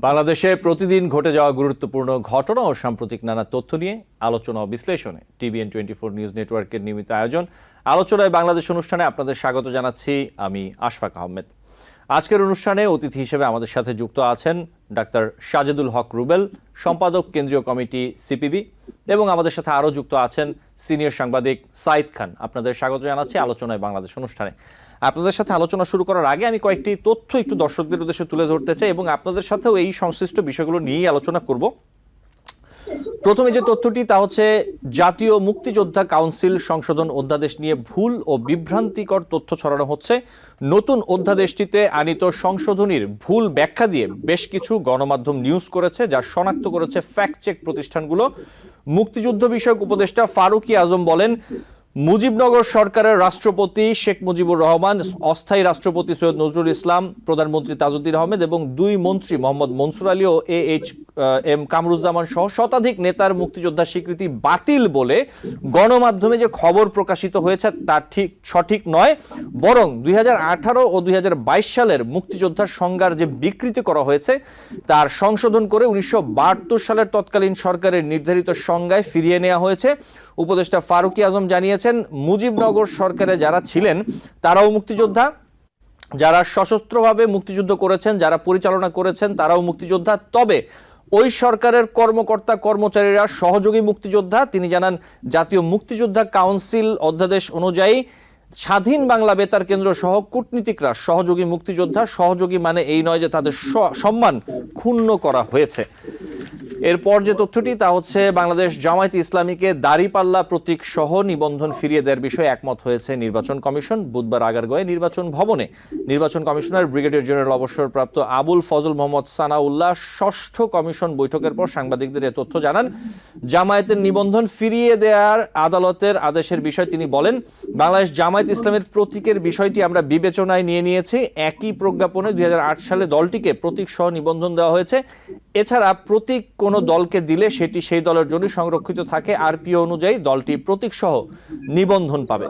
বাংলাদেশে প্রতিদিন ঘটে যাওয়া গুরুত্বপূর্ণ ঘটনা ও সাম্প্রতিক নানা তথ্য নিয়ে আলোচনা ও বিশ্লেষণে TVN24 নিউজ নেটওয়ার্কের নিয়মিত আয়োজন আলোচনায় বাংলাদেশ অনুষ্ঠানে আপনাদের স্বাগত জানাচ্ছি আমি আশফাক আহমেদ। আজকের অনুষ্ঠানে অতিথি হিসেবে আমাদের সাথে যুক্ত আছেন ডাক্তার সাজেদুল হক রুবেল, সম্পাদক কেন্দ্রীয় কমিটি সিপিবি, এবং আমাদের সাথে আরও যুক্ত আছেন সিনিয়র সাংবাদিক সাইদ খান। আপনাদের স্বাগত জানাচ্ছি আলোচনায় বাংলাদেশ অনুষ্ঠানে। আপনাদের সাথে আলোচনা শুরু করার আগে আমি কয়েকটি তথ্য একটু দর্শকদের উদ্দেশ্যে তুলে ধরতে চাই এবং আপনাদের সাথেও এই সংশ্লিষ্ট বিষয়গুলো নিয়েই আলোচনা করব। প্রথমে যে তথ্যটি তা হচ্ছে জাতীয় মুক্তিযোদ্ধা কাউন্সিল সংশোধন অধ্যাদেশ নিয়ে ভুল ও বিভ্রান্তিকর তথ্য ছড়ানো হচ্ছে। নতুন অধ্যাদেশটিতে আনিত সংশোধনীর ভুল ব্যাখ্যা দিয়ে বেশ কিছু গণমাধ্যম নিউজ করেছে, যা শনাক্ত করেছে ফ্যাক্ট চেক প্রতিষ্ঠানগুলো। মুক্তিযুদ্ধ বিষয়ক উপদেষ্টা ফারুকী আজম বলেন, মুজিবনগর সরকারের রাষ্ট্রপতি শেখ মুজিবুর রহমান, অস্থায়ী রাষ্ট্রপতি সৈয়দ নজরুল ইসলাম, প্রধানমন্ত্রী তাজউদ্দিন আহমেদ এবং দুই মন্ত্রী মোহাম্মদ মনসুর আলী ও AH কামরুজ্জামান সহ শতাধিক নেতার মুক্তিযোদ্ধার স্বীকৃতি বাতিল বলে গণমাধ্যমে যে খবর প্রকাশিত হয়েছে তা সঠিক নয়, বরং 2018 ও 2022 সালের মুক্তিযোদ্ধার সংজ্ঞার যে বিকৃতি করা হয়েছে তার সংশোধন করে 1972 সালের তৎকালীন সরকারের নির্ধারিত সংজ্ঞায় ফিরিয়ে নেওয়া হয়েছে। উপদেষ্টা ফারুকী আজম জানিয়েছেন, মুজিবনগর সরকারে যারা ছিলেন তারাও মুক্তিযোদ্ধা, যারা সশস্ত্রভাবে মুক্তিযুদ্ধ করেছেন, যারা পরিচালনা করেছেন তারাও মুক্তিযোদ্ধা, তবে ওই সরকারের কর্মকর্তা কর্মচারীরা সহযোগী মুক্তিযোদ্ধা। তিনি জানান, জাতীয় মুক্তিযোদ্ধা কাউন্সিল অধ্যাদেশ অনুযায়ী স্বাধীন বাংলা বেতার কেন্দ্র সহ কূটনীতিকরা সহযোগী মুক্তিযোদ্ধা। সহযোগী মানে এই নয় যে তাদের সম্মান ক্ষুণ্ণ করা হয়েছে। এরপর যে তথ্যটি তা হচ্ছে বাংলাদেশ জামায়াতে ইসলামীকে দাঁড়িপাল্লা প্রতীক সহ নিবন্ধন ফিরিয়ে দেওয়ার বিষয়ে একমত হয়েছে নির্বাচন কমিশন। বুধবার আগারগাঁওয়ে নির্বাচন ভবনে নির্বাচন কমিশনার ব্রিগেডিয়ার জেনারেল অবসরপ্রাপ্ত আবুল ফজল মোহাম্মদ সানাউল্লাহ ষষ্ঠ কমিশন বৈঠকের পর সাংবাদিকদের এ তথ্য জানান। জামায়াতের নিবন্ধন ফিরিয়ে দেওয়ার আদালতের আদেশের বিষয়ে তিনি বলেন, বাংলাদেশ জামায়াত ইসলামের প্রতীকের বিষয়টি আমরা বিবেচনায় নিয়ে নিয়েছি। একই প্রজ্ঞাপনে 2008 সালে দলটিকে প্রতীক সহ নিবন্ধন দেওয়া হয়েছে। এছাড়া প্রতীক কোনো দলকে দিলে সেটি সেই দলের জন্য সংরক্ষিত থাকে। আরপিও অনুযায়ী দলটি প্রতীক সহ নিবন্ধন পাবে।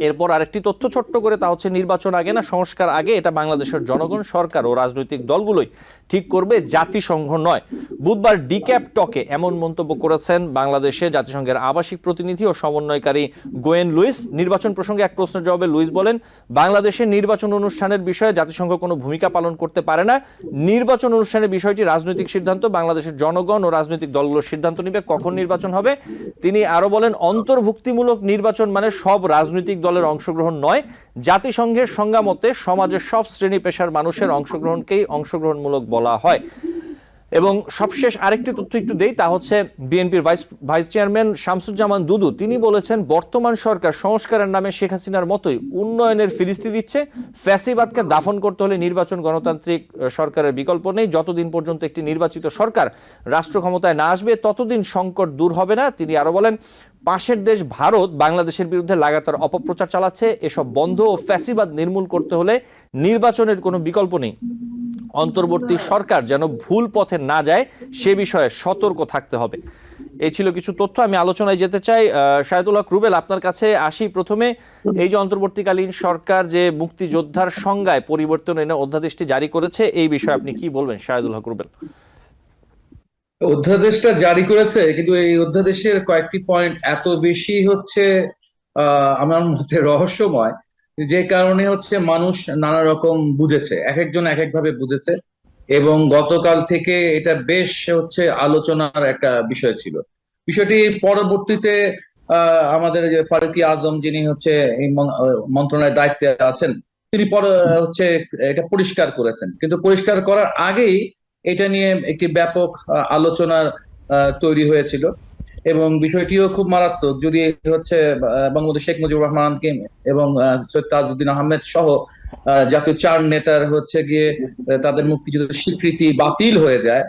এরপর আরেকটি তথ্য ছোট্ট করে, তা হচ্ছে নির্বাচন আগে না সংস্কার আগে, এটা বাংলাদেশের জনগণ, সরকার ও রাজনৈতিক দলগুলোই ঠিক করবে, জাতিসংঘ নয়। বুধবার ডিক্যাপ টকে এমন মন্তব্য করেছেন বাংলাদেশে জাতিসংঘের আবাসিক প্রতিনিধি ও সমন্বয়কারী গোয়েন লুইস। নির্বাচন প্রসঙ্গে এক প্রশ্নের জবাবে লুইস বলেন, বাংলাদেশের নির্বাচন অনুষ্ঠানের বিষয়ে জাতিসংঘ কোনো ভূমিকা পালন করতে পারে না। নির্বাচন অনুষ্ঠানের বিষয়টি রাজনৈতিক সিদ্ধান্ত, বাংলাদেশের জনগণ ও রাজনৈতিক দলগুলোর সিদ্ধান্ত নেবে কখন নির্বাচন হবে। তিনি আরো বলেন, অন্তর্ভুক্তিমূলক নির্বাচন মানে সব রাজনৈতিক দলের অংশগ্রহণ নয়। জাতিসংঘের সংজ্ঞা মতে সমাজের সব শ্রেণী পেশার মানুষের অংশগ্রহণকেই অংশগ্রহণমূলক বলা হয়। এবং সবশেষ আরেকটি তথ্য একটু দেই, তা হচ্ছে বিএনপির ভাইস চেয়ারম্যান শামসুজ্জামান দুদু, তিনি বলেছেন, বর্তমান সরকার সংস্কারের নামে শেখ হাসিনার মতোই উন্নয়নের ফিরিস্তি দিচ্ছে। ফ্যাসিবাদকে দাফন করতে হলে নির্বাচন গণতান্ত্রিক সরকারের বিকল্প নেই। যতদিন পর্যন্ত একটি নির্বাচিত সরকার রাষ্ট্র ক্ষমতায় না আসবে ততদিন সংকট দূর হবে না। তিনি আরো বলেন, পাশের দেশ ভারত বাংলাদেশের বিরুদ্ধে লাগাতার অপপ্রচার চালাচ্ছে। এসব বন্ধ ও ফ্যাসিবাদ নির্মূল করতে হলে নির্বাচনের কোনো বিকল্প নেই। অন্তর্বর্তী সরকার যেন ভুল পথে না যায় সে বিষয়ে সতর্ক থাকতে হবে। এই ছিল কিছু তথ্য। আমি আলোচনায় যেতে চাই। শাহেদুল হক রুবেল, আপনার কাছে আসি প্রথমে। এই যে অন্তর্বর্তীকালীন সরকার যে মুক্তিযোদ্ধার সংজ্ঞায় পরিবর্তন এনে অধ্যাদেশটি জারি করেছে, এই বিষয়ে আপনি কি বলবেন শাহেদুল হক রুবেল? অধ্যাদেশটা জারি করেছে, কিন্তু এই অধ্যাদেশের কয়েকটি পয়েন্ট এত বেশি হচ্ছে আমার মতে রহস্যময়, যে কারণে হচ্ছে মানুষ নানা রকম বুঝেছে, এক একজন এক একভাবে বুঝেছে। এবং গতকাল থেকে এটা বেশ হচ্ছে আলোচনার একটা বিষয় ছিল। বিষয়টি পরবর্তীতে আমাদের যে ফারুকী আজম, যিনি হচ্ছে এই মন্ত্রণালয়ের দায়িত্বে আছেন, তিনি পরে হচ্ছে এটা পরিষ্কার করেছেন। কিন্তু পরিষ্কার করার আগেই এটা নিয়ে একটি ব্যাপক আলোচনার তৈরি হয়েছিল এবং বিষয়টিও খুব মারাত্মক। যদি হচ্ছে বঙ্গবন্ধু শেখ মুজিবুর রহমানকে এবং সৈয়দ তাজউদ্দিন আহমেদ সহ জাতীয় 4 নেতার হচ্ছে গিয়ে তাদের মুক্তিযুদ্ধের স্বীকৃতি বাতিল হয়ে যায়,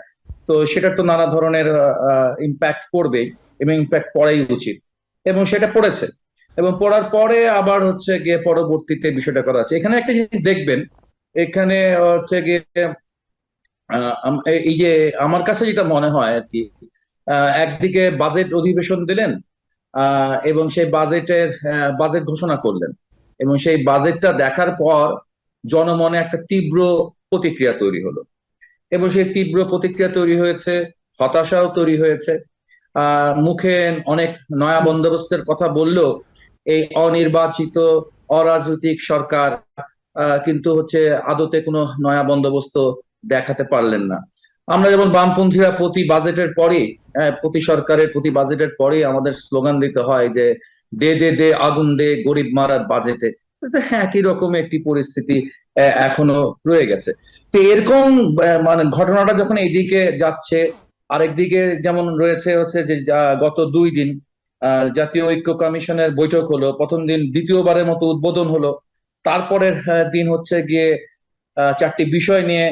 তো সেটার তো নানা ধরনের ইম্প্যাক্ট পড়বে এবং ইম্প্যাক্ট পড়াই উচিত, এবং সেটা পড়েছে। এবং পড়ার পরে আবার হচ্ছে গিয়ে পরবর্তীতে বিষয়টা করা আছে। এখানে একটা জিনিস দেখবেন, এখানে হচ্ছে গিয়ে এই যে আমার কাছে যেটা মনে হয় আর কি, একদিকে বাজেট অধিবেশন দিলেন এবং সেই বাজেট ঘোষণা করলেন, এবং সেই বাজেটটা দেখার পর জনমনে একটা তীব্র প্রতিক্রিয়া তৈরি হলো। এবং সেই তীব্র প্রতিক্রিয়া তৈরি হয়েছে, হতাশাও তৈরি হয়েছে। মুখে অনেক নয়া বন্দোবস্তের কথা বললেও এই অনির্বাচিত অরাজনৈতিক সরকার কিন্তু হচ্ছে আদতে কোনো নয়া বন্দোবস্ত দেখাতে পারলেন না। আমরা যেমন বামপন্থীরা প্রতি বাজেটের পরেই, প্রতি সরকারের প্রতি বাজেটের পরেই আমাদের স্লোগান দিতে হয় যে দে দে দে আগুন দে, গরিব মারার বাজেটে। একই রকম একটি পরিস্থিতি এখনো রয়ে গেছে। তো এরকম মানে ঘটনাটা যখন এইদিকে যাচ্ছে, আরেকদিকে যেমন রয়েছে হচ্ছে যে গত 2 দিন জাতীয় ঐক্য কমিশনের বৈঠক হলো, প্রথম দিন দ্বিতীয়বারের মতো উদ্বোধন হলো, তারপরের দিন হচ্ছে গিয়ে 4টি বিষয় নিয়ে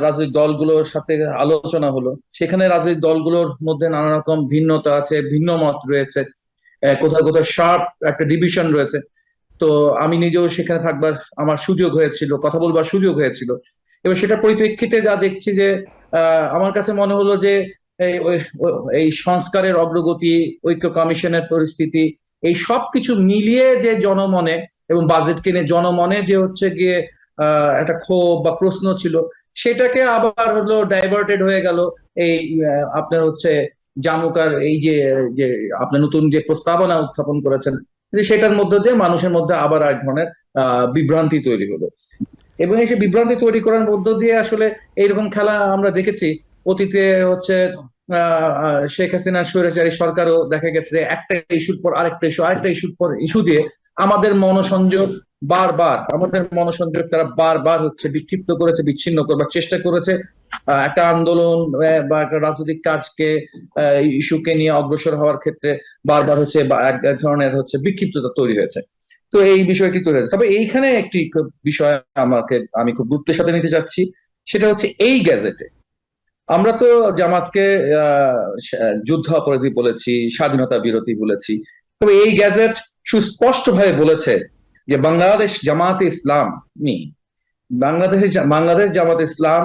রাজনৈতিক দলগুলোর সাথে আলোচনা হলো। সেখানে রাজনৈতিক দলগুলোর মধ্যে নানা রকম ভিন্নতা আছে, ভিন্ন মত রয়েছে, কোথাও কোথাও শার্প একটা ডিভিশন রয়েছে। তো আমি নিজেও সেখানে থাকবার আমার সুযোগ হয়েছিল, কথা বলবার সুযোগ হয়েছিল। এবার সেটা পরিপ্রেক্ষিতে যা দেখছি যে আমার কাছে মনে হলো যে এই সংস্কারের অগ্রগতি, ঐক্য কমিশনের পরিস্থিতি, এই সবকিছু মিলিয়ে যে জনমনে এবং বাজেটকে নিয়ে জনমনে যে হচ্ছে গিয়ে একটা ক্ষোভ বা প্রশ্ন ছিল, সেটাকে আবার হলো ডাইভার্টেড হয়ে গেল এই আপনার হচ্ছে জামুকার এই যে যে আপনার নতুন যে প্রস্তাবনা উত্থাপন করেছেন, সেটার মধ্য দিয়ে মানুষের মধ্যে আবার এক ধরনের বিভ্রান্তি তৈরি হলো। এবং এই যে বিভ্রান্তি তৈরি করার মধ্য দিয়ে আসলে এইরকম খেলা আমরা দেখেছি অতীতে হচ্ছে শেখ হাসিনার স্বৈরাচারী সরকারও দেখা গেছে যে একটা ইস্যুর পর আরেকটা ইস্যু, আরেকটা ইস্যুর পর ইস্যু দিয়ে আমাদের মনোসংযোগ তারা বারবার হচ্ছে বিক্ষিপ্ত করেছে, বিচ্ছিন্ন করবার চেষ্টা করেছে। একটা আন্দোলন বা একটা রাজনৈতিক কাজকে ইস্যুকে নিয়ে অগ্রসর হওয়ার ক্ষেত্রে বারবার হচ্ছে এক ধরনের হচ্ছে বিক্ষিপ্ততা তৈরি হয়েছে। তো এই বিষয়টি তৈরি হয়েছে। তবে এইখানে একটি বিষয় আমি খুব গুরুত্বের সাথে নিতে চাচ্ছি, সেটা হচ্ছে এই গ্যাজেটে আমরা তো জামাতকে যুদ্ধ অপরাধী বলেছি, স্বাধীনতা বিরোধী বলেছি, তবে এই গ্যাজেট সুস্পষ্টভাবে বলেছে যে বাংলাদেশ জামাত ইসলাম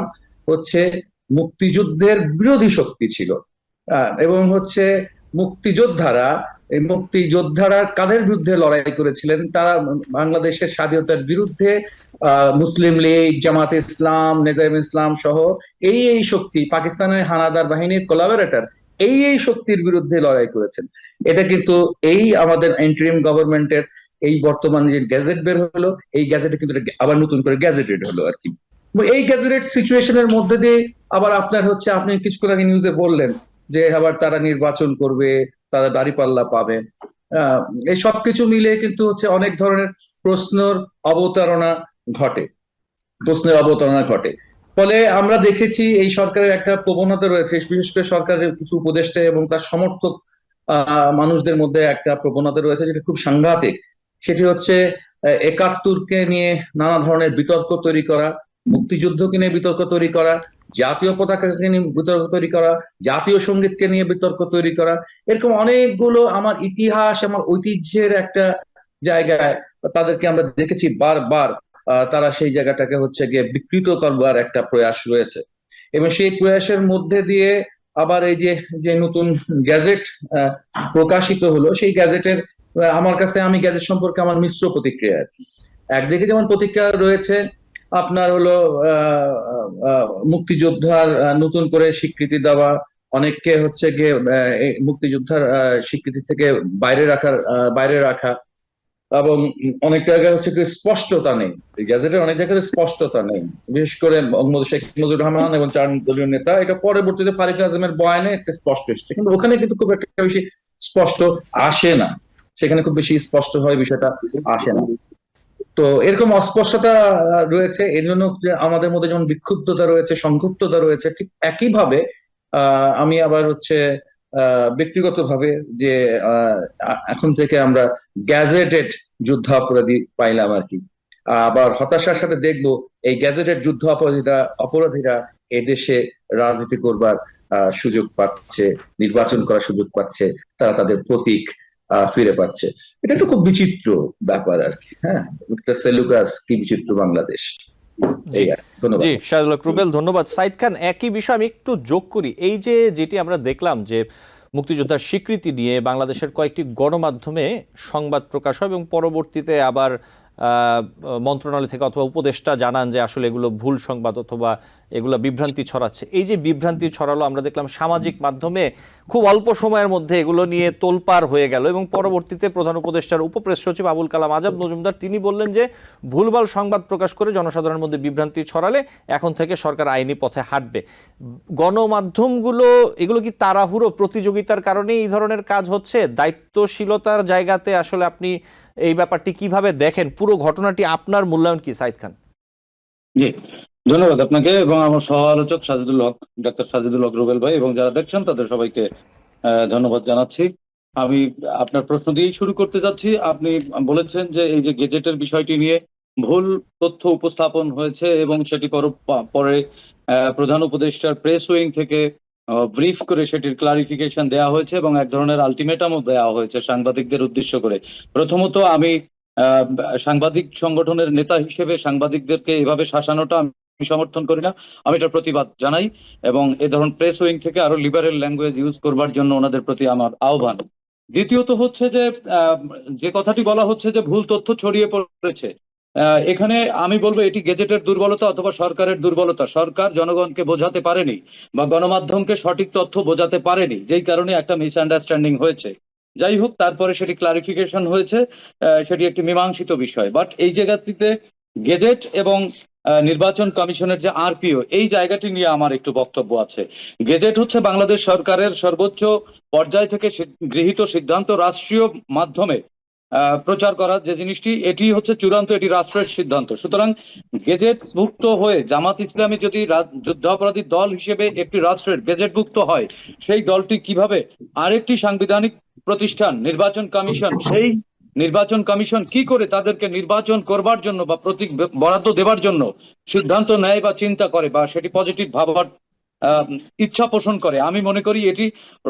হচ্ছে মুক্তিযুদ্ধের বিরোধী শক্তি ছিল। এবং হচ্ছে মুক্তিযোদ্ধারা মুক্তিযোদ্ধারা কাদের বিরুদ্ধে লড়াই করেছিলেন? তারা বাংলাদেশের স্বাধীনতার বিরুদ্ধে মুসলিম লীগ, জামাত ইসলাম, নেজাম ইসলাম সহ এই শক্তি, পাকিস্তানের হানাদার বাহিনীর কোলাবরেটর, এই শক্তির বিরুদ্ধে লড়াই করেছেন। এটা কিন্তু এই আমাদের ইন্টারিম গভর্নমেন্টের এই বর্তমান যে গ্যাজেট বের হলো, এই গ্যাজেটে কিন্তু আবার নতুন করে গ্যাজেটেড হলো আর কি। এই গ্যাজেটেড সিচুয়েশনের মধ্যে দিয়ে আবার আপনার হচ্ছে, আপনি কিছুক্ষণ আগে নিউজে বললেন যে আবার তারা নির্বাচন করবে, তারা দাঁড়িপাল্লা পাবে। এই সবকিছু মিলে কিন্তু হচ্ছে অনেক ধরনের প্রশ্নের অবতারণা ঘটে। ফলে আমরা দেখেছি এই সরকারের একটা প্রবণতা রয়েছে, বিশেষ করে সরকারের কিছু উপদেষ্টা এবং তার সমর্থক মানুষদের মধ্যে একটা প্রবণতা রয়েছে যেটা খুব সাংঘাতিক। সেটি হচ্ছে 71কে নিয়ে নানা ধরনের বিতর্ক তৈরি করা, মুক্তিযুদ্ধকে নিয়ে বিতর্ক তৈরি করা, জাতীয় পতাকাকে নিয়ে বিতর্ক তৈরি করা, জাতীয় সঙ্গীতকে নিয়ে বিতর্ক তৈরি করা। এরকম অনেকগুলো আমার ইতিহাস, আমার ঐতিহ্যের একটা জায়গায় তাদেরকে আমরা দেখেছি বারবার তারা সেই জায়গাটাকে হচ্ছে গিয়ে বিকৃত করবার একটা প্রয়াস রয়েছে। এবং সেই প্রয়াসের মধ্যে দিয়ে আবার এই যে নতুন গ্যাজেট প্রকাশিত হলো, সেই গ্যাজেটের আমার কাছে, আমি গ্যাজেট সম্পর্কে আমার মিশ্র প্রতিক্রিয়া আর কি। একদিকে যেমন প্রতিক্রিয়া রয়েছে আপনার হলো মুক্তিযোদ্ধার নতুন করে স্বীকৃতি দেওয়া, অনেককে হচ্ছে গিয়ে মুক্তিযোদ্ধার স্বীকৃতি থেকে বাইরে রাখা, এবং অনেক জায়গায় হচ্ছে কি স্পষ্টতা নেই, গ্যাজেটের অনেক জায়গায় স্পষ্টতা নেই, বিশেষ করে শেখ মুজিবুর রহমান এবং 4 দলীয় নেতা, এটা পরবর্তীতে ফারুক আজমের বয়ানে একটা স্পষ্ট এসেছে, কিন্তু ওখানে কিন্তু খুব একটা বেশি স্পষ্ট আসে না, সেখানে খুব বেশি স্পষ্ট হয় বিষয়টা আসে না। তো এরকম অস্পষ্টতা রয়েছে, এর জন্য আমাদের মধ্যে যেমন বিক্ষুব্ধতা রয়েছে, সংক্ষুব্ধতা রয়েছে, ঠিক একইভাবে আমি আবার হচ্ছে ব্যক্তিগতভাবে যে এখন থেকে আমরা গ্যাজেটেড যুদ্ধাপরাধী পাইলাম আর কি। আবার হতাশার সাথে দেখবো এই গ্যাজেটেড অপরাধীরা এদেশে রাজনীতি করবার সুযোগ পাচ্ছে, নির্বাচন করার সুযোগ পাচ্ছে, তারা তাদের প্রতীক ফিরে পাচ্ছে। এটা একটা খুব বিচিত্র ব্যাপার আর কি। হ্যাঁ, একটা সেলুকাস, কি বিচিত্র বাংলাদেশ। জি, শাহদুল হক রুবেল, ধন্যবাদ। সাইদ খান, একই বিষয় আমি একটু যোগ করি। এই যেটি আমরা দেখলাম যে মুক্তিযোদ্ধার স্বীকৃতি নিয়ে বাংলাদেশের কয়েকটি গণমাধ্যমে সংবাদ প্রকাশ হয় এবং পরবর্তীতে আবার মন্ত্রণালয় থেকে অথবা উপদেষ্টা জানান যে আসলে এগুলো ভুল সংবাদ অথবা এগুলো বিভ্রান্তি ছড়াচ্ছে। এই যে বিভ্রান্তি ছড়ালো, আমরা দেখলাম সামাজিক মাধ্যমে খুব অল্প সময়ের মধ্যে এগুলো নিয়ে তোলপাড় হয়ে গেল এবং পরবর্তীতে প্রধান উপদেষ্টার উপপ্রেস সচিব আবুল কালাম আজাদ মজুমদার তিনি বললেন যে ভুলভাল সংবাদ প্রকাশ করে জনসাধারণের মধ্যে বিভ্রান্তি ছড়ালে এখন থেকে সরকার আইনি পথে হাঁটবে। গণমাধ্যমগুলো এগুলো কি তাড়াহুড়ো প্রতিযোগিতার কারণে এই ধরনের কাজ হচ্ছে? দায়িত্বশীলতার জায়গাতে আসলে আপনি এই ব্যাপারটি কিভাবে দেখেন? পুরো ঘটনাটি আপনার মূল্যায়ন কি সাইদ খান? জি, ধন্যবাদ আপনাকে এবং আমার সহ আলোচক সাজিদুল হক, ডাক্তার সাজিদুল হক রুবেল ভাই এবং যারা দেখছেন তাদের সবাইকে ধন্যবাদ জানাচ্ছি। আমি আপনার প্রশ্ন দিয়েই শুরু করতে যাচ্ছি। আপনি বলেছেন যে এই যে গেজেটের বিষয়টি নিয়ে ভুল তথ্য উপস্থাপন হয়েছে এবং সেটি পরে প্রধান উপদেষ্টার প্রেস উইং থেকে ব্রিফ করে সেটির ক্লারিফিকেশন দেওয়া হয়েছে এবং এক ধরনের আলটিমেটামও দেওয়া হয়েছে সাংবাদিকদের উদ্দেশ্য করে। প্রথমত আমি আহ, সাংবাদিক সংগঠনের নেতা হিসেবে সাংবাদিকদেরকে এভাবে শাসানোটা আমি সমর্থন করি না, আমি এটার প্রতিবাদ জানাই এবং এ ধরনের প্রেস উইং থেকে আরো লিবারেল ল্যাঙ্গুয়েজ ইউজ করবার জন্য ওনাদের প্রতি আমার আহ্বান। দ্বিতীয়ত হচ্ছে যে যে কথাটি বলা হচ্ছে যে ভুল তথ্য ছড়িয়ে পড়েছে, এখানে আমি বলবো এটি গেজেটের দুর্বলতা অথবা সরকারের দুর্বলতা। সরকার জনগণকে বোঝাতে পারেনি বা গণমাধ্যমকে সঠিক তথ্য বোঝাতে পারেনি, যেই কারণে একটা মিসআন্ডারস্ট্যান্ডিং হয়েছে। যাই হোক, তারপরে সেটি ক্লারিফিকেশন হয়েছে, সেটি একটি মীমাংসিত বিষয়। বাট এই জায়গাটিতে গেজেট এবং নির্বাচন কমিশনের যে আরপিও, এই জায়গাটি নিয়ে আমার একটু বক্তব্য আছে। গেজেট হচ্ছে বাংলাদেশ সরকারের সর্বোচ্চ পর্যায় থেকে গৃহীত সিদ্ধান্ত, রাষ্ট্রীয় মাধ্যমে প্রচার করা যে জিনিসটি, এটি হচ্ছে চূড়ান্ত, এটি রাষ্ট্রের সিদ্ধান্ত। সুতরাং গেজেটভুক্ত হয়ে জামাত ইসলামী যদি যুদ্ধাপরাধী দল হিসেবে একটি রাষ্ট্রের গেজেটভুক্ত হয়, সেই দলটি কিভাবে আরেকটি সাংবিধানিক প্রতিষ্ঠান নির্বাচন কমিশন, সেই নির্বাচন কমিশন কি করে তাদেরকে নির্বাচন করবার জন্য বা প্রতীক বরাদ্দ দেবার জন্য সিদ্ধান্ত নেয় বা চিন্তা করে বা সেটি পজিটিভ ভাবার ইচ্ছা পোষণ করে, আমি মনে করি এটি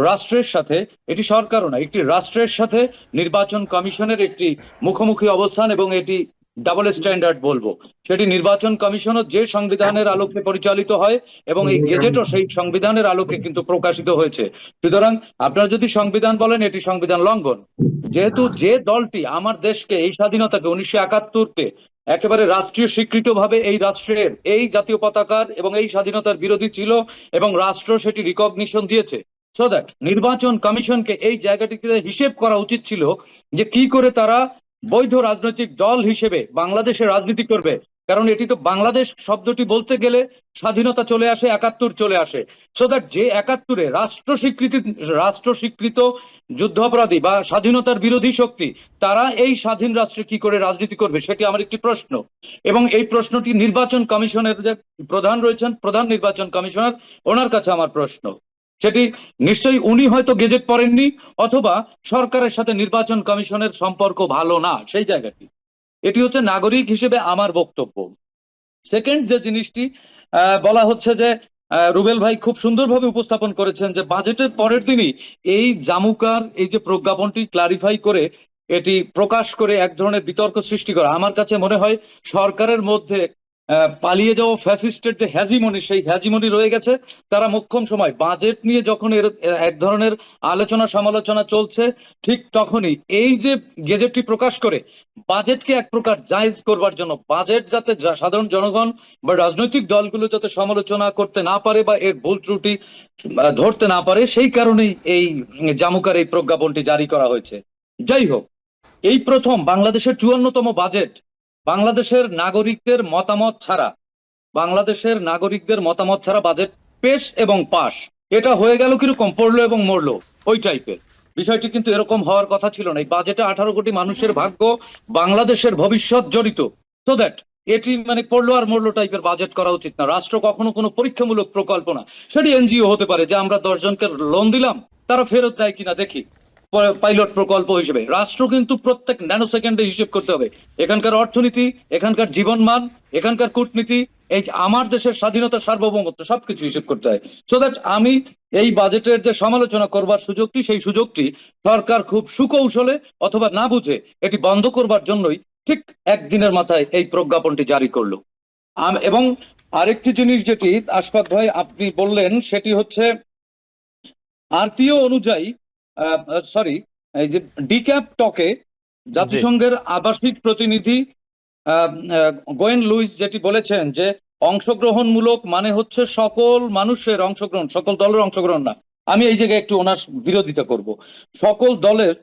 রাষ্ট্রের সাথে, এটি সরকারও না, একটি রাষ্ট্রের সাথে নির্বাচন কমিশনের একটি মুখোমুখি অবস্থান এবং এটি ডাবল স্ট্যান্ডার্ড বলবো। সেটি নির্বাচন কমিশনও যে সংবিধানের আলোকে পরিচালিত হয় এবং এই গেজেটও সেই সংবিধানের আলোকে কিন্তু প্রকাশিত হয়েছে। সুতরাং আপনারা যদি সংবিধান বলেন, এটি সংবিধান লঙ্ঘন। যেহেতু যে দলটি আমার দেশকে, এই স্বাধীনতাকে 1971-কে একেবারে রাষ্ট্রীয় স্বীকৃত ভাবে এই রাষ্ট্রের এই জাতীয় পতাকার এবং এই স্বাধীনতার বিরোধী ছিল এবং রাষ্ট্র সেটি রিকগনিশন দিয়েছে, সো দ্যাট নির্বাচন কমিশনকে এই জায়গাটিতে হিসেব করা উচিত ছিল যে কি করে তারা বৈধ রাজনৈতিক দল হিসেবে বাংলাদেশে রাজনীতি করবে। কারণ এটি তো বাংলাদেশ শব্দটি বলতে গেলে স্বাধীনতা চলে আসে, 71 চলে আসে। সো দ্যাট যে 71-এ রাষ্ট্র স্বীকৃত যুদ্ধাপরাধী বা স্বাধীনতার বিরোধী শক্তি, তারা এই স্বাধীন রাষ্ট্রে কি করে রাজনীতি করবে, সেটি আমার একটি প্রশ্ন। এবং এই প্রশ্নটি নির্বাচন কমিশনের যে প্রধান রয়েছেন, প্রধান নির্বাচন কমিশনার, ওনার কাছে আমার প্রশ্ন। সেটি নিশ্চয়ই উনি হয়তো গেজেট পড়েননি অথবা সরকারের সাথে নির্বাচন কমিশনের সম্পর্ক ভালো না, সেই জায়গাটি। এটি হচ্ছে নাগরিক হিসেবে আমার বক্তব্য। সেকেন্ড যে জিনিসটি বলা হচ্ছে যে রুবেল ভাই খুব সুন্দরভাবে উপস্থাপন করেছেন যে বাজেটের পরের দিনই এই জামুকার এই যে প্রজ্ঞাপনটি ক্লারিফাই করে এটি প্রকাশ করে এক ধরনের বিতর্ক সৃষ্টি করা, আমার কাছে মনে হয় সরকারের মধ্যে পালিয়ে যাওয়া ফ্যাসিস্টের যে হ্যাজিমনি, সেই হ্যাজিমনি রয়ে গেছে। তারা মোক্ষম সময় বাজেট নিয়ে যখন এর এক ধরনের আলোচনা সমালোচনা চলছে, ঠিক তখনই এই যে গেজেটটি প্রকাশ করে বাজেটকে এক প্রকার জায়েজ করবার জন্য, বাজেট যাতে সাধারণ জনগণ বা রাজনৈতিক দলগুলো যাতে সমালোচনা করতে না পারে বা এর ভুল ত্রুটি ধরতে না পারে, সেই কারণেই এই জামুকার এই প্রজ্ঞাপনটি জারি করা হয়েছে। যাই হোক, এই প্রথম বাংলাদেশের 54তম বাজেট বাংলাদেশের নাগরিকদের মতামত ছাড়া, বাজেট পেশ এবং পাশ, এটা হয়ে গেল কিরকম, পড়লো এবং মরলো ওই টাইপের বিষয়টি। কিন্তু এরকম হওয়ার কথা ছিল না। এই বাজেটে 18 কোটি মানুষের ভাগ্য, বাংলাদেশের ভবিষ্যৎ জড়িত। সো দ্যাট এটি মানে পড়লো আর মরলো টাইপের বাজেট করা উচিত না। রাষ্ট্র কখনো কোনো পরীক্ষামূলক প্রকল্প না, সেটি এনজিও হতে পারে যে আমরা 10 জনকে লোন দিলাম, তারা ফেরত দেয় কিনা দেখি, পাইলট প্রকল্প হিসেবে। রাষ্ট্র কিন্তু প্রত্যেক ন্যানো সেকেন্ডে হিসেব করতে হবে এখানকার অর্থনীতি, এখানকার জীবনমান, এখানকার কূটনীতি, এই আমার দেশের স্বাধীনতা, সার্বভৌমত্ব, সবকিছু হিসেব করতে হয়। সো দ্যাট আমি এই বাজেটের যে সমালোচনা করবার সুযোগটি, সেই সুযোগটি সরকার খুব সুকৌশলে অথবা না বুঝে এটি বন্ধ করবার জন্যই ঠিক একদিনের মাথায় এই প্রজ্ঞাপনটি জারি করলো। এবং আরেকটি জিনিস যেটি আশফাক ভাই আপনি বললেন, সেটি হচ্ছে আরপিও অনুযায়ী, সরি, এই যে ডিক্যাপ টকে জাতিসংঘের আবাসিক প্রতিনিধি গোয়েন লুইস যেটি বলেছেন যে অংশগ্রহণমূলক মানে হচ্ছে সকল মানুষের অংশগ্রহণ, সকল দলের অংশগ্রহণ না। আমি এই জায়গায় একটু ওনার বিরোধিতা করব। সকল দলের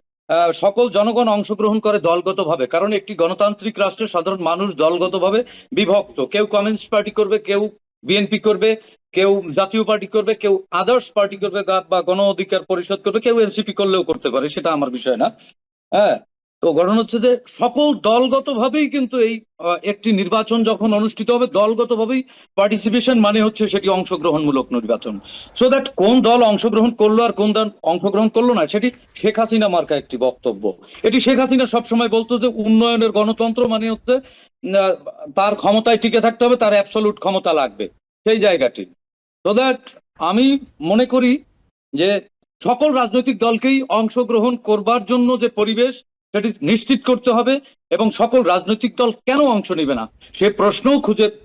সকল জনগণ অংশগ্রহণ করে দলগতভাবে, কারণ একটি গণতান্ত্রিক রাষ্ট্রে সাধারণ মানুষ দলগতভাবে বিভক্ত। কেউ কমিউনিস্ট পার্টি করবে, কেউ বিএনপি করবে, কেউ জাতীয় পার্টি করবে, কেউ আদার্স পার্টি করবে বা গণ অধিকার পরিষদ করবে, কেউ এনসিপি করলেও করতে পারে, সেটা আমার বিষয় না। হ্যাঁ, তো ঘটনা হচ্ছে যে সকল দলগতভাবেই কিন্তু এই একটি নির্বাচন যখন অনুষ্ঠিত হবে, দলগতভাবেই পার্টিসিপেশন মানে হচ্ছে সেটি অংশগ্রহণমূলক নির্বাচন। সো দ্যাট কোন দল অংশগ্রহণ করলো আর কোন দল অংশগ্রহণ করলো না, সেটি শেখ হাসিনা মার্কা একটি বক্তব্য। এটি শেখ হাসিনা সবসময় বলতো যে উন্নয়নের গণতন্ত্র মানে হচ্ছে তার ক্ষমতায় টিকে থাকতে হবে, তার অ্যাবসলিউট ক্ষমতা লাগবে, সেই জায়গাটি। সো দ্যাট আমি মনে করি যে সকল রাজনৈতিক দলকেই অংশগ্রহণ করবার জন্য যে পরিবেশ সেটি নিশ্চিত করতে হবে, এবং সকল রাজনৈতিক দল কেন অংশ নেবে না সে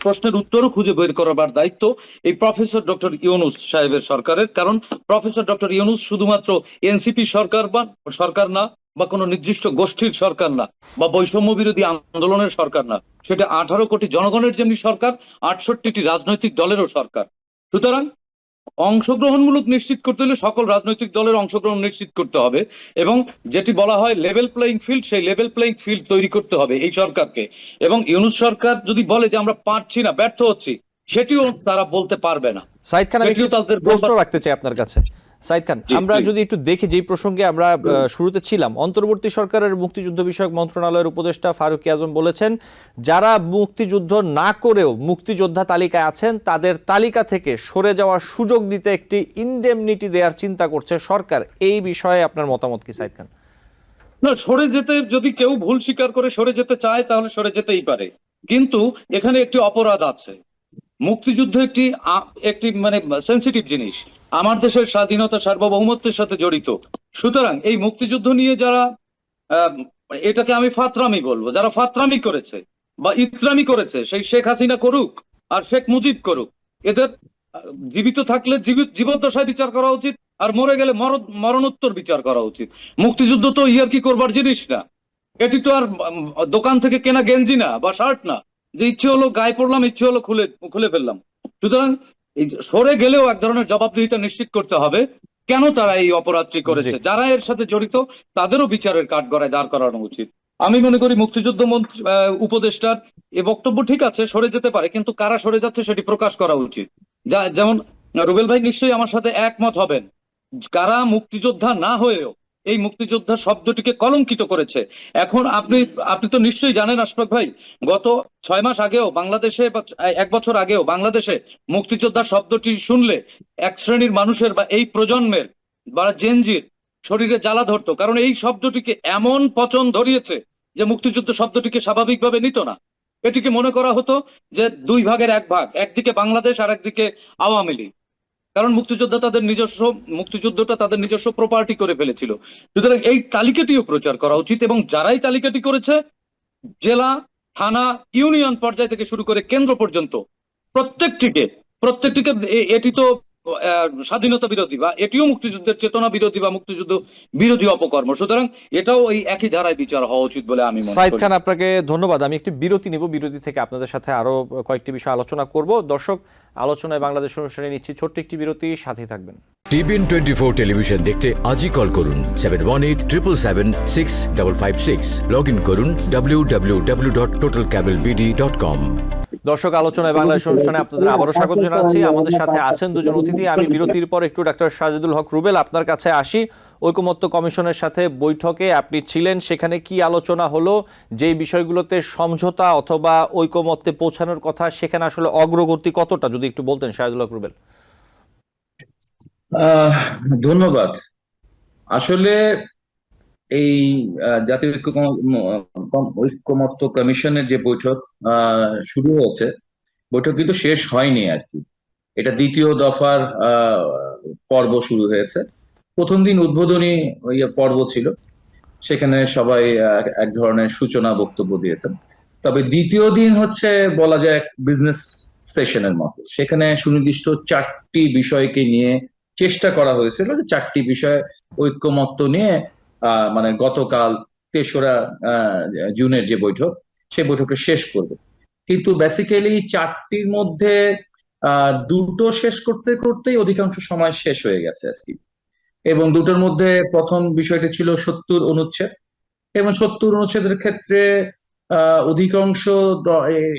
প্রশ্নের উত্তরও খুঁজে বের করবার দায়িত্ব এই প্রফেসর ডক্টর ইউনূস সাহেবের সরকারের। কারণ প্রফেসর ডক্টর ইউনূস শুধুমাত্র এনসিপি সরকার না, বা কোনো নির্দিষ্ট গোষ্ঠীর সরকার না, বা বৈষম্য বিরোধী আন্দোলনের সরকার না, সেটা 18 কোটি জনগণের যেমনি সরকার, 68টি রাজনৈতিক দলেরও সরকার। সুতরাং অংশগ্রহণমূলক নিশ্চিত করতে হলে সকল রাজনৈতিক দলের অংশগ্রহণ নিশ্চিত করতে হবে, এবং যেটি বলা হয় লেভেল প্লেইং ফিল্ড, সেই লেভেল প্লেইং ফিল্ড তৈরি করতে হবে এই সরকারকে। এবং ইউনূস সরকার যদি বলে যে আমরা পারছি না, ব্যর্থ হচ্ছি, সেটিও তারা বলতে পারবে না। সাইদ খান, আমি সেটিও তাদের প্রশ্ন রাখতে চাই আপনার কাছে। সাইদ খান, জি, আমরা please. যদি একটু দেখি যেই প্রসঙ্গে আমরা শুরুতে ছিলাম, অন্তর্বর্তী সরকারের মুক্তিযুদ্ধ বিষয়ক মন্ত্রণালয়ের উপদেষ্টা ফারুক আজম বলেছেন যারা মুক্তিযুদ্ধ না করেও মুক্তিযোদ্ধা তালিকায় আছেন তাদের তালিকা থেকে সরে যাওয়ার সুযোগ দিতে একটি ইনডেমনিটি দেওয়ার চিন্তা করছে সরকার। এই বিষয়ে আপনার মতামত কি সাইদ খান? না, সরে যেতে যদি কেউ ভুল স্বীকার করে সরে যেতে চায় তাহলে সরে যেতেই পারে, কিন্তু এখানে একটি অপরাধ আছে। মুক্তিযুদ্ধ একটি মানে সেন্সিটিভ জিনিস, আমার দেশের স্বাধীনতা সার্বভৌমত্বের সাথে জড়িত। সুতরাং এই মুক্তিযুদ্ধ নিয়ে যারা এটাকে আমি ফাতরামি বলবো, যারা ফাতরামি করেছে বা ইত্রামি করেছে, সেই শেখ হাসিনা করুক আর শেখ মুজিব করুক, এদের জীবিত থাকলে জীবদ্দশায় বিচার করা উচিত, আর মরে গেলে মরণোত্তর বিচার করা উচিত। মুক্তিযুদ্ধ তো ইয়ার্কি করবার জিনিস না, এটি তো আর দোকান থেকে কেনা গেঞ্জি না বা শার্ট না, যে ইচ্ছে হলো গায়ে পড়লাম, ইচ্ছে হলো খুলে ফেললাম। সুতরাং এই সরে গেলেও এক ধরনের জবাবদিহিতা নিশ্চিত করতে হবে কেন তারা এই অপরাধটি করেছে। যারা এর সাথে জড়িত তাদেরও বিচারের কাঠগড়ায় দাঁড় করানো উচিত। আমি মনে করি মুক্তিযুদ্ধ মন্ত্রী উপদেষ্টার এ বক্তব্য ঠিক আছে, সরে যেতে পারে, কিন্তু কারা সরে যাচ্ছে সেটি প্রকাশ করা উচিত। যেমন রুবেল ভাই নিশ্চয়ই আমার সাথে একমত হবেন, কারা মুক্তিযোদ্ধা না হয়েও এই মুক্তিযোদ্ধা শব্দটিকে কলঙ্কিত করেছে। এখন আপনি তো নিশ্চয়ই জানেন আশফাক ভাই, গত 6 মাস আগেও বাংলাদেশে বা 1 বছর আগেও বাংলাদেশে মুক্তিযোদ্ধা শব্দটি শুনলে এক শ্রেণীর মানুষের বা এই প্রজন্মের বা জেনজির শরীরে জ্বালা ধরতো, কারণ এই শব্দটিকে এমন পচন ধরিয়েছে যে মুক্তিযুদ্ধ শব্দটিকে স্বাভাবিকভাবে নিত না। এটিকে মনে করা হতো যে 2 ভাগের 1 ভাগ, একদিকে বাংলাদেশ আর একদিকে আওয়ামী লীগ, কারণ মুক্তিযুদ্ধটা তাদের নিজস্ব প্রপার্টি করে ফেলেছিল। সুতরাং এই তালিকাটিও প্রচার করা উচিত, এবং যারাই তালিকাটি করেছে জেলা, থানা, ইউনিয়ন পর্যায় থেকে শুরু করে কেন্দ্র পর্যন্ত প্রত্যেকটিকে এটি তো স্বাধীনতা বিরোধী, বা এটিও মুক্তিযুদ্ধের চেতনা বিরোধী বা মুক্তিযুদ্ধ বিরোধী অপকর্ম। সুতরাং এটাও এই একই ধারায় বিচার হওয়া উচিত বলে আমি মনে সাইদ করি। খান, আপনাকে ধন্যবাদ। আমি একটি বিরতি নিব, বিরতি থেকে আপনাদের সাথে আরো কয়েকটি বিষয় আলোচনা করব। দর্শক, আলোচনায় বাংলাদেশ অনুষ্ঠানে নিচ্ছি ছোট্ট একটি বিরতি, সাথেই থাকবেন। টিবিএন 24 টেলিভিশন দেখতে আজই কল করুন 7187776556। লগ ইন করুন www.totalcablebd.com। দর্শক, আলোচনায় বাংলাদেশ অনুষ্ঠানে আপনাদের আবারও স্বাগত জানাচ্ছি। আমাদের সাথে আছেন দুজন অতিথি। আমি বিরতির পর একটু ডাক্তার সাজিদুল হক রুবেল আপনার কাছে আসি। ঐকমত্য কমিশনের সাথে বৈঠকে আপনি ছিলেন, সেখানে কি আলোচনা হলো? যেই বিষয়গুলোতে সমঝোতা অথবা ঐকমত্যে পৌঁছানোর কথা, সেখানে আসলে অগ্রগতি কতটা, যদি একটু বলতেন সাজিদুল হক রুবেল। ধন্যবাদ। আসলে এই জাতীয় ঐক্যমত্য কমিশনের যে বৈঠক শুরু হয়েছে, বৈঠক কিন্তু শেষ হয়নি আর কি। এটা দ্বিতীয় দফার পর্ব শুরু হয়েছে। প্রথম দিন উদ্বোধনী পর্ব ছিল, সেখানে সবাই এক ধরনের সূচনা বক্তব্য দিয়েছেন। তবে দ্বিতীয় দিন হচ্ছে বলা যায় বিজনেস সেশনের মতো। সেখানে সুনির্দিষ্ট 4টি বিষয়কে নিয়ে চেষ্টা করা হয়েছিল, যে 4টি বিষয় ঐক্যমত্য নিয়ে মানে গতকাল 3রা জুনের যে বৈঠক, সে বৈঠকটা শেষ করবে। কিন্তু বেসিক্যালি চারটির মধ্যে দুটো শেষ করতে করতেই অধিকাংশ সময় শেষ হয়ে গেছে আর কি। এবং দুটোর মধ্যে প্রথম বিষয়টি ছিল 70 অনুচ্ছেদ, এবং 70 অনুচ্ছেদের ক্ষেত্রে অধিকাংশ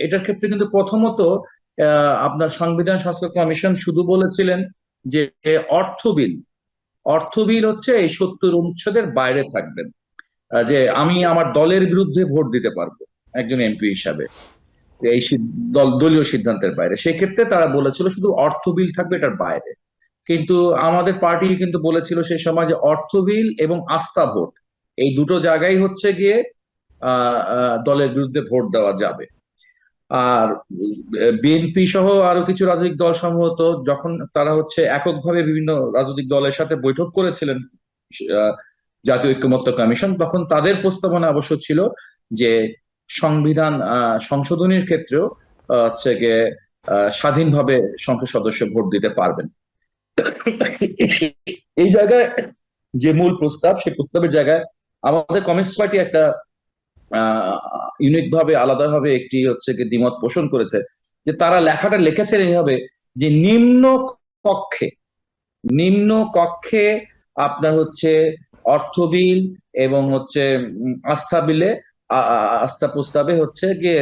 এটার ক্ষেত্রে কিন্তু প্রথমত আপনার সংবিধান সংস্কার কমিশন শুধু বলেছিলেন যে অর্থ বিল হচ্ছে এই 70 অনুচ্ছেদের বাইরে থাকবেন। যে আমি আমার দলের বিরুদ্ধে ভোট দিতে পারবো একজন এমপি হিসাবে, এই দলীয় সিদ্ধান্তের বাইরে, সেক্ষেত্রে তারা বলেছিল শুধু অর্থ বিল থাকবে এটার বাইরে। কিন্তু আমাদের পার্টি কিন্তু বলেছিল সেই সময় যে অর্থ বিল এবং আস্থা ভোট এই দুটো জায়গায় হচ্ছে গিয়ে দলের বিরুদ্ধে ভোট দেওয়া যাবে। আর বিএনপি সহ আরো কিছু রাজনৈতিক দল সম্ভবত যখন তারা হচ্ছে এককভাবে বিভিন্ন রাজনৈতিক দলের সাথে বৈঠক করেছিলেন জাতীয় ঐক্যমত্য কমিশন, তখন তাদের প্রস্তাবনা অবশ্য ছিল যে সংবিধান সংশোধনীর ক্ষেত্রেও হচ্ছে গিয়ে স্বাধীনভাবে সংসদ সদস্য ভোট দিতে পারবেন। এই জায়গায় যে মূল প্রস্তাব, সেই প্রস্তাবের জায়গায় আমাদের কমিউনিস্ট পার্টি একটা ইউনিক ভাবে আলাদাভাবে একটি হচ্ছে কি দ্বিমত পোষণ করেছে, যে তারা লেখাটা লিখেছেন এইভাবে যে নিম্ন কক্ষে আপনার হচ্ছে অর্থ বিল এবং হচ্ছে আস্থা প্রস্তাবে হচ্ছে গিয়ে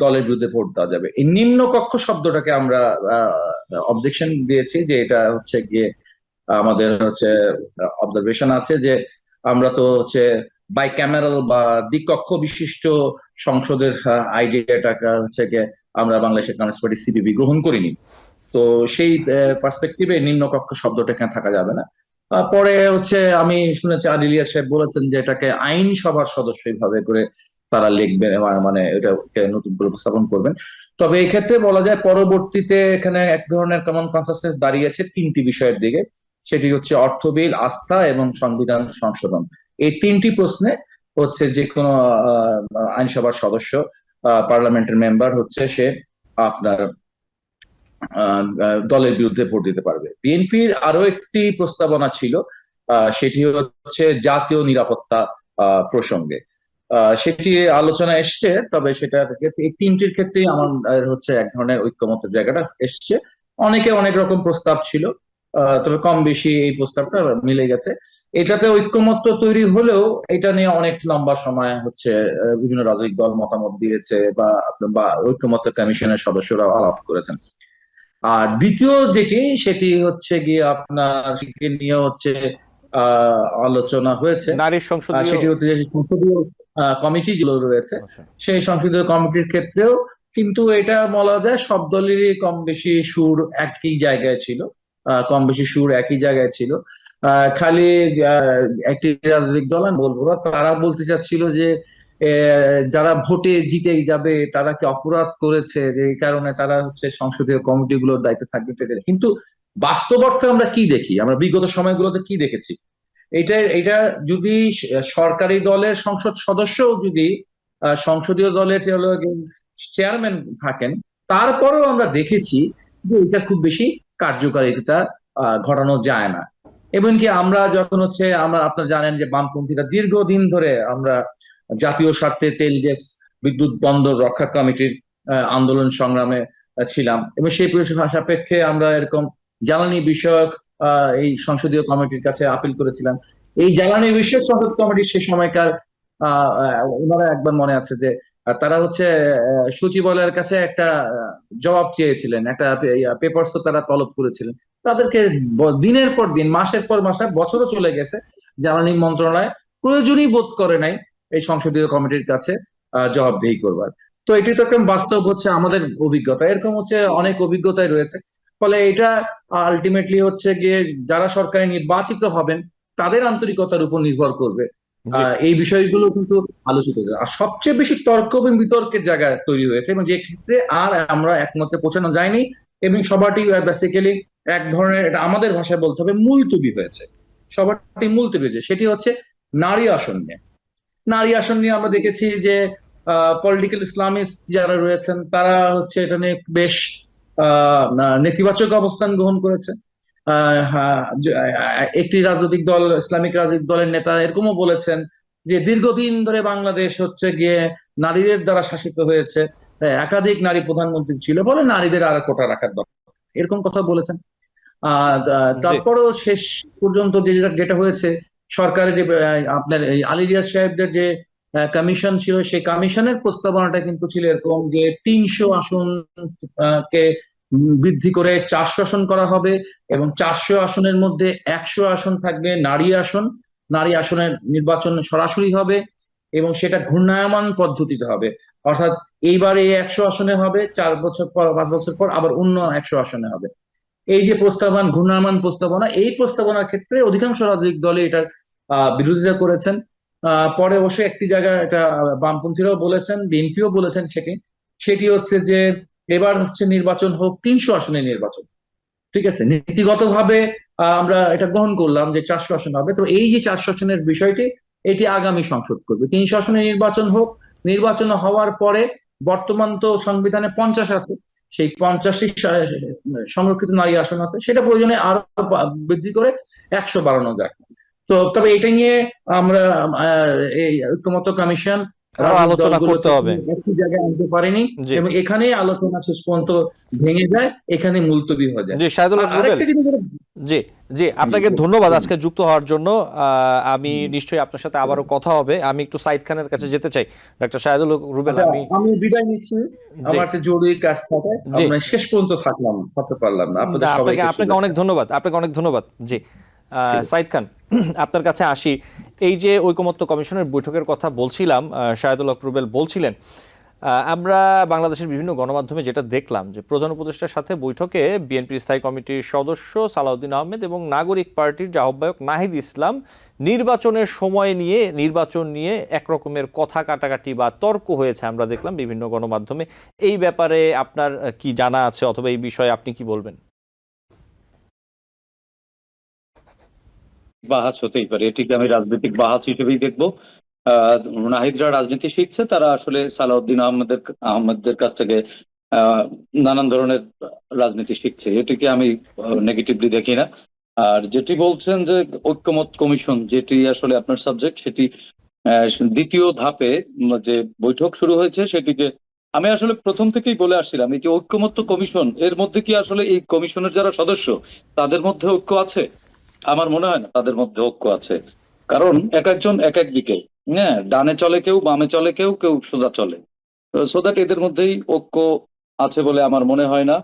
দলের বিরুদ্ধে ভোট দেওয়া যাবে। এই নিম্ন কক্ষ শব্দটাকে আমরা অবজেকশন দিয়েছি, যে এটা হচ্ছে গিয়ে আমাদের হচ্ছে অবজারভেশন আছে যে আমরা তো হচ্ছে বাইক্যামেরাল বা দ্বিকক্ষ বিশিষ্ট সংসদের আইডিয়াটাকে হচ্ছে গিয়ে আমরা বাংলাদেশের কমিউনিস্ট পার্টি সিপিবি গ্রহণ করিনি। তো সেই পার্সপেক্টিভে নিম্নকক্ষ শব্দটা এখানে থাকা যাবে না। পরে হচ্ছে আমি শুনেছি আদিল ইলিয়াস সাহেব বলেছেন যে এটাকে আইনসভার সদস্য এইভাবে করে তারা লিখবেন, মানে এটাকে নতুন করে উপস্থাপন করবেন। তবে এই ক্ষেত্রে বলা যায় পরবর্তীতে এখানে এক ধরনের কমন কনসেনসাস দাঁড়িয়েছে তিনটি বিষয়ের দিকে, সেটি হচ্ছে অর্থ বিল, আস্থা এবং সংবিধান সংশোধন। এই তিনটি প্রশ্নে হচ্ছে যে কোনো আইনসভার সদস্য, পার্লামেন্টের মেম্বার হচ্ছে সে আপনার দলের বিরুদ্ধে ভোট দিতে পারবে। বিএনপির আরো একটি প্রস্তাবনা ছিল, সেটি হচ্ছে জাতীয় নিরাপত্তা প্রসঙ্গে। সেটি আলোচনা এসছে, তবে সেটা এই তিনটির ক্ষেত্রেই আমার হচ্ছে এক ধরনের ঐক্যমতের জায়গাটা এসছে। অনেকে অনেক রকম প্রস্তাব ছিল, তবে কম বেশি এই প্রস্তাবটা মিলে গেছে। এটাতে ঐক্যমত্য তৈরি হলেও এটা নিয়ে অনেক লম্বা সময় হচ্ছে বিভিন্ন রাজনৈতিক দল মতামত দিয়েছে বা ঐক্যমত্য কমিশনের সদস্যরা আলাপ করেছেন। আর দ্বিতীয় যেটি, সেটি হচ্ছে গিয়ে আপনার নিয়ে হচ্ছে আলোচনা হয়েছে, নারীর সংসদীয়, সেটি হচ্ছে যে সংসদীয় কমিটি যেগুলো রয়েছে সেই সংসদীয় কমিটির ক্ষেত্রেও কিন্তু এটা বলা যায় সব দলেরই কম বেশি সুর একই জায়গায় ছিল। খালি একটি রাজনৈতিক দল আমি বলবো না, তারা বলতে চাচ্ছিল যে যারা ভোটে জিতে যাবে তারা কি অপরাধ করেছে, যে এই কারণে তারা হচ্ছে সংসদীয় কমিটিগুলোর দায়িত্বে থাকবে। কিন্তু বাস্তব অর্থে আমরা কি দেখি, আমরা বিগত সময়গুলোতে কি দেখেছি, এটা যদি সরকারি দলের সংসদ সদস্য যদি সংসদীয় দলের চেয়ারম্যান থাকেন, তারপরেও আমরা দেখেছি যে এটা খুব বেশি কার্যকারিতা ঘটানো যায় না। এমনকি আমরা যখন হচ্ছে আপনারা জানেন যে বামপন্থীরা দীর্ঘদিন ধরে আমরা জাতীয় স্বার্থে তেল গ্যাস বিদ্যুৎ বন্দর রক্ষা কমিটির আন্দোলন সংগ্রামে ছিলাম, এবং সেই সাপেক্ষে আমরা এরকম জ্বালানি বিষয়ক এই সংসদীয় কমিটির কাছে আপিল করেছিলাম। এই জ্বালানি বিষয়ক সংসদ কমিটির সে সময়কার ওনারা একবার মনে আছে যে তারা হচ্ছে সচিবালয়ের কাছে একটা জবাব চেয়েছিলেন, একটা পেপারস তারা তলব করেছিলেন। তাদেরকে দিনের পর দিন, মাসের পর মাস, বছরও চলে গেছে, জ্বালানি মন্ত্রণালয় প্রয়োজনই বোধ করে নাই এই সংসদীয় কমিটির কাছে জবাবদিহি করবার। তো এটি তো একটা বাস্তব হচ্ছে আমাদের অভিজ্ঞতা, এরকম হচ্ছে অনেক অভিজ্ঞতাই রয়েছে। ফলে এটা আলটিমেটলি হচ্ছে গিয়ে যারা সরকারে নির্বাচিত হবেন তাদের আন্তরিকতার উপর নির্ভর করবে এই বিষয়গুলো কিন্তু আলোচিত হয়েছে। আর সবচেয়ে বেশি তর্ক এবং বিতর্কের জায়গা তৈরি হয়েছে, এবং যে ক্ষেত্রে আর আমরা একমতে পৌঁছানো যায়নি, এবং সবারটি বেসিক্যালি এক ধরনের, এটা আমাদের ভাষায় বলতে হবে, মুলতবি হয়েছে। সবারটি মুলতবি হয়েছে, সেটি হচ্ছে নারী আসন নিয়ে আমরা দেখেছি যে পলিটিক্যাল ইসলামিস্ট যারা রয়েছেন তারা হচ্ছে এটা নিয়ে বেশ নেতিবাচক অবস্থান গ্রহণ করেছে। একটি রাজনৈতিক দল, ইসলামিক রাজনৈতিক দলের নেতা এরকমও বলেছেন যে দীর্ঘদিন ধরে বাংলাদেশ হচ্ছে গিয়ে নারীদের দ্বারা শাসিত হয়েছে, একাধিক নারী প্রধানমন্ত্রী ছিল বলে নারীদের আর কোটা রাখার দরকার, এরকম কথা বলেছেন। জি তারপরও শেষ পর্যন্ত যেটা হয়েছে, সরকারের যে আপনার এই আলী রিয়াজ সাহেবদের যে কমিশন ছিল, সেই কমিশনের প্রস্তাবনাটা কিন্তু ছিল এরকম যে 300 আসন কে বৃদ্ধি করে 400 আসন করা হবে, এবং 400 আসনের মধ্যে 100 আসন থাকবে নারী আসন। নারী আসনের নির্বাচন সরাসরি হবে এবং সেটা ঘূর্ণায়মান পদ্ধতিতে হবে। অর্থাৎ এইবার এই 100 আসনে হবে, 4 বছর পর 5 বছর পর আবার অন্য 100 আসনে হবে। এই যে ঘূর্ণায়মান প্রস্তাবনা, এই প্রস্তাবনার ক্ষেত্রে অধিকাংশ রাজনৈতিক দলে এটার বিরোধিতা করেছেন। পরে অবশ্যই একটি জায়গায় এটা বামপন্থীরাও বলেছেন, বিএনপিও বলেছেন, সেটি হচ্ছে যে এবার হচ্ছে নির্বাচন হোক 300 আসনের নির্বাচন। ঠিক আছে, নীতিগতভাবে আমরা এটা গ্রহণ করলাম যে 400 আসন হবে। তো এই যে 400 আসনের বিষয়টি, এটি আগামী সংসদ করবে। 300 আসনের নির্বাচন হোক, নির্বাচন হওয়ার পরে বর্তমান তো সংবিধানে 50 আছে, সেই 50টি সংরক্ষিত নারী আসন আছে, সেটা প্রয়োজনে আরো বৃদ্ধি করে 100 বাড়ানো যায়। তো তবে এটা নিয়ে আমরা এই ঐক্যমত্য কমিশন আরো রাজনৈতিক আলোচনা করতে দলগুলোকে হবে। একটি জায়গায় আনতে পারেনি, জি এবং এখানেই আলোচনা শেষ পর্যন্ত ভেঙে যায়, এখানে মুলতবি হয়ে যায়। জি শাহিদুল আর হক রুবেল, আরেকটা জিনিস জি জি আপনাকে ধন্যবাদ আজকে যুক্ত হওয়ার জন্য। আমি নিশ্চয়ই আপনার সাথে আবারও কথা হবে। আমি একটু সাইদ খানের কাছে যেতে চাই। ডক্টর শাহিদুল হক রুবেল, আচ্ছা, আমি আমি বিদায় নিচ্ছি, জি আমার একটা জরুরি কাজ থাকে, জি আমরা শেষ পর্যন্ত থাকতে পারলাম না। আপনাদের আপনাকে সবাইকে আপনাকে অনেক শুভেচ্ছা। ধন্যবাদ, আপনাকে অনেক ধন্যবাদ। জি ঠিক আছে। সাইদ খান, আপনার কাছে আসি। এই যে ঐকমত্য কমিশনের বৈঠকের কথা বলছিলাম, শাহিদুল হক রুবেল বলছিলেন, আমরা বাংলাদেশের বিভিন্ন গণমাধ্যমে যেটা দেখলাম যে প্রধান উপদেষ্টার সাথে বৈঠকে বিএনপির স্থায়ী কমিটির সদস্য সালাউদ্দিন আহমেদ এবং নাগরিক পার্টির যে আহ্বায়ক নাহিদ ইসলাম নির্বাচনের সময় নিয়ে, নির্বাচন নিয়ে একরকমের কথা কাটাকাটি বা তর্ক হয়েছে আমরা দেখলাম বিভিন্ন গণমাধ্যমে। এই ব্যাপারে আপনার কি জানা আছে, অথবা এই বিষয়ে আপনি কি বলবেন? বাহাস হতেই পারে, এটিকে আমি রাজনৈতিক বাহাস হিসেবেই দেখবো। আহ নাহিদরা রাজনীতি শিখছে, তারা আসলে সালাউদ্দিন আহমেদের কাছ থেকে আহ নানান ধরনের রাজনীতি শিখছে, এটিকে আমি নেগেটিভলি দেখি না। আর যেটি বলছেন যে ঐক্যমত কমিশন, যেটি আসলে আপনার সাবজেক্ট, সেটি আহ, দ্বিতীয় ধাপে যে বৈঠক শুরু হয়েছে, সেটিকে আমি আসলে প্রথম থেকেই বলে আসছিলাম, এই যে ঐক্যমত্য কমিশন, এর মধ্যে কি আসলে এই কমিশনের যারা সদস্য তাদের মধ্যে ঐক্য আছে? আমার মনে হয় না তাদের মধ্যে ঐক্য আছে। কারণ এক একজন এক এক দিকে, হ্যাঁ, ডানে চলে কেউ, বামে চলে কেউ, কেউ সোজা চলে। সো দ্যাট এদের মধ্যেই ঐক্য আছে বলে আমার মনে হয় না।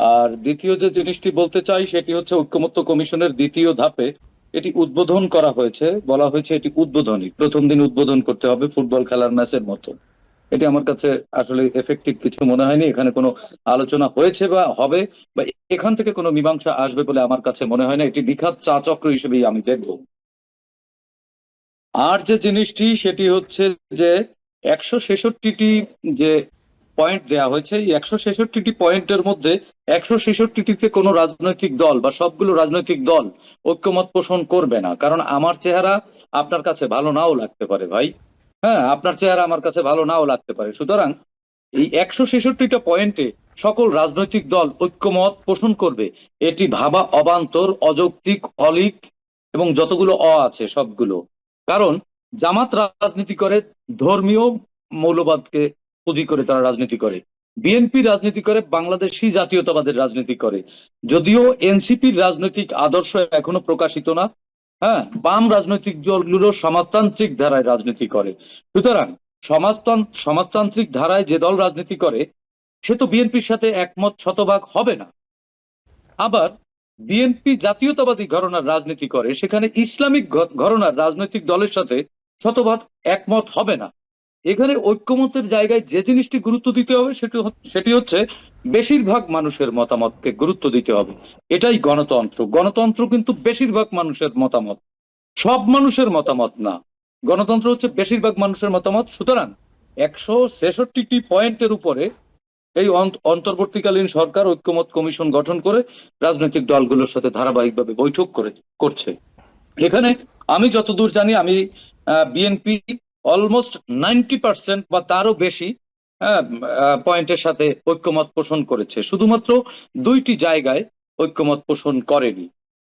আর দ্বিতীয় যে জিনিসটি বলতে চাই সেটি হচ্ছে ঐক্যমত্য কমিশনের দ্বিতীয় ধাপে এটি উদ্বোধন করা হয়েছে, বলা হয়েছে এটি উদ্বোধনী, প্রথম দিন উদ্বোধন করতে হবে ফুটবল খেলার ম্যাচের মতো। এটি আমার কাছে আসলে এফেক্টিভ কিছু মনে হয়নি। এখানে কোনো আলোচনা হয়েছে বা হবে, বা এখান থেকে কোনো মীমাংসা আসবে বলে আমার কাছে মনে হয় না। এটি নিখাত চা চক্র হিসেবেই আমি দেখব। আর যে জিনিসটি সেটি হচ্ছে যে 166টি যে পয়েন্ট দেয়া হয়েছে, এই 166টি পয়েন্টের মধ্যে 166টিতে কোনো রাজনৈতিক দল বা সবগুলো রাজনৈতিক দল ঐক্যমত পোষণ করবে না। কারণ আমার চেহারা আপনার কাছে ভালো নাও লাগতে পারে ভাই, হ্যাঁ, আপনার চেহারা আমার কাছে ভালো নাও লাগতে পারে। সুতরাং এই 166টা পয়েন্টে সকল রাজনৈতিক দল ঐক্যমত পোষণ করবে, এটি ভাবা অবান্তর, অযৌক্তিক, অলীক, এবং যতগুলো আছে সবগুলো। কারণ জামাত রাজনীতি করে ধর্মীয় মৌলবাদকে পুঁজি করে, তারা রাজনীতি করে। বিএনপি রাজনীতি করে বাংলাদেশি জাতীয়তাবাদের রাজনীতি করে। যদিও এনসিপির রাজনৈতিক আদর্শ এখনো প্রকাশিত না, হ্যাঁ, বাম রাজনৈতিক দলগুলো সমাজতান্ত্রিক ধারায় রাজনীতি করে। সুতরাং সমাজতান্ত্রিক ধারায় যে দল রাজনীতি করে সে তো বিএনপির সাথে একমত শতভাগ হবে না। আবার বিএনপি জাতীয়তাবাদী ঘরানার রাজনীতি করে, সেখানে ইসলামিক ঘরানার রাজনৈতিক দলের সাথে শতভাগ একমত হবে না। এখানে ঐক্যমতের জায়গায় যে জিনিসটি গুরুত্ব দিতে হবে সেটি হচ্ছে বেশিরভাগ মানুষের মতামতকে গুরুত্ব দিতে হবে। এটাই গণতন্ত্র। গণতন্ত্র কিন্তু বেশিরভাগ মানুষের মতামত, সব মানুষের মতামত না। গণতন্ত্র হচ্ছে বেশিরভাগ মানুষের মতামত। সুতরাং 166টি পয়েন্টের উপরে এই অন্তর্বর্তীকালীন সরকার ঐক্যমত কমিশন গঠন করে রাজনৈতিক দলগুলোর সাথে ধারাবাহিকভাবে বৈঠক করছে। এখানে আমি যতদূর জানি, আমি বিএনপি অলমোস্ট 90% বা তারও বেশি পয়েন্টের সাথে ঐক্যমত পোষণ করেছে। শুধুমাত্র 2টি জায়গায় ঐক্যমত পোষণ করেনি।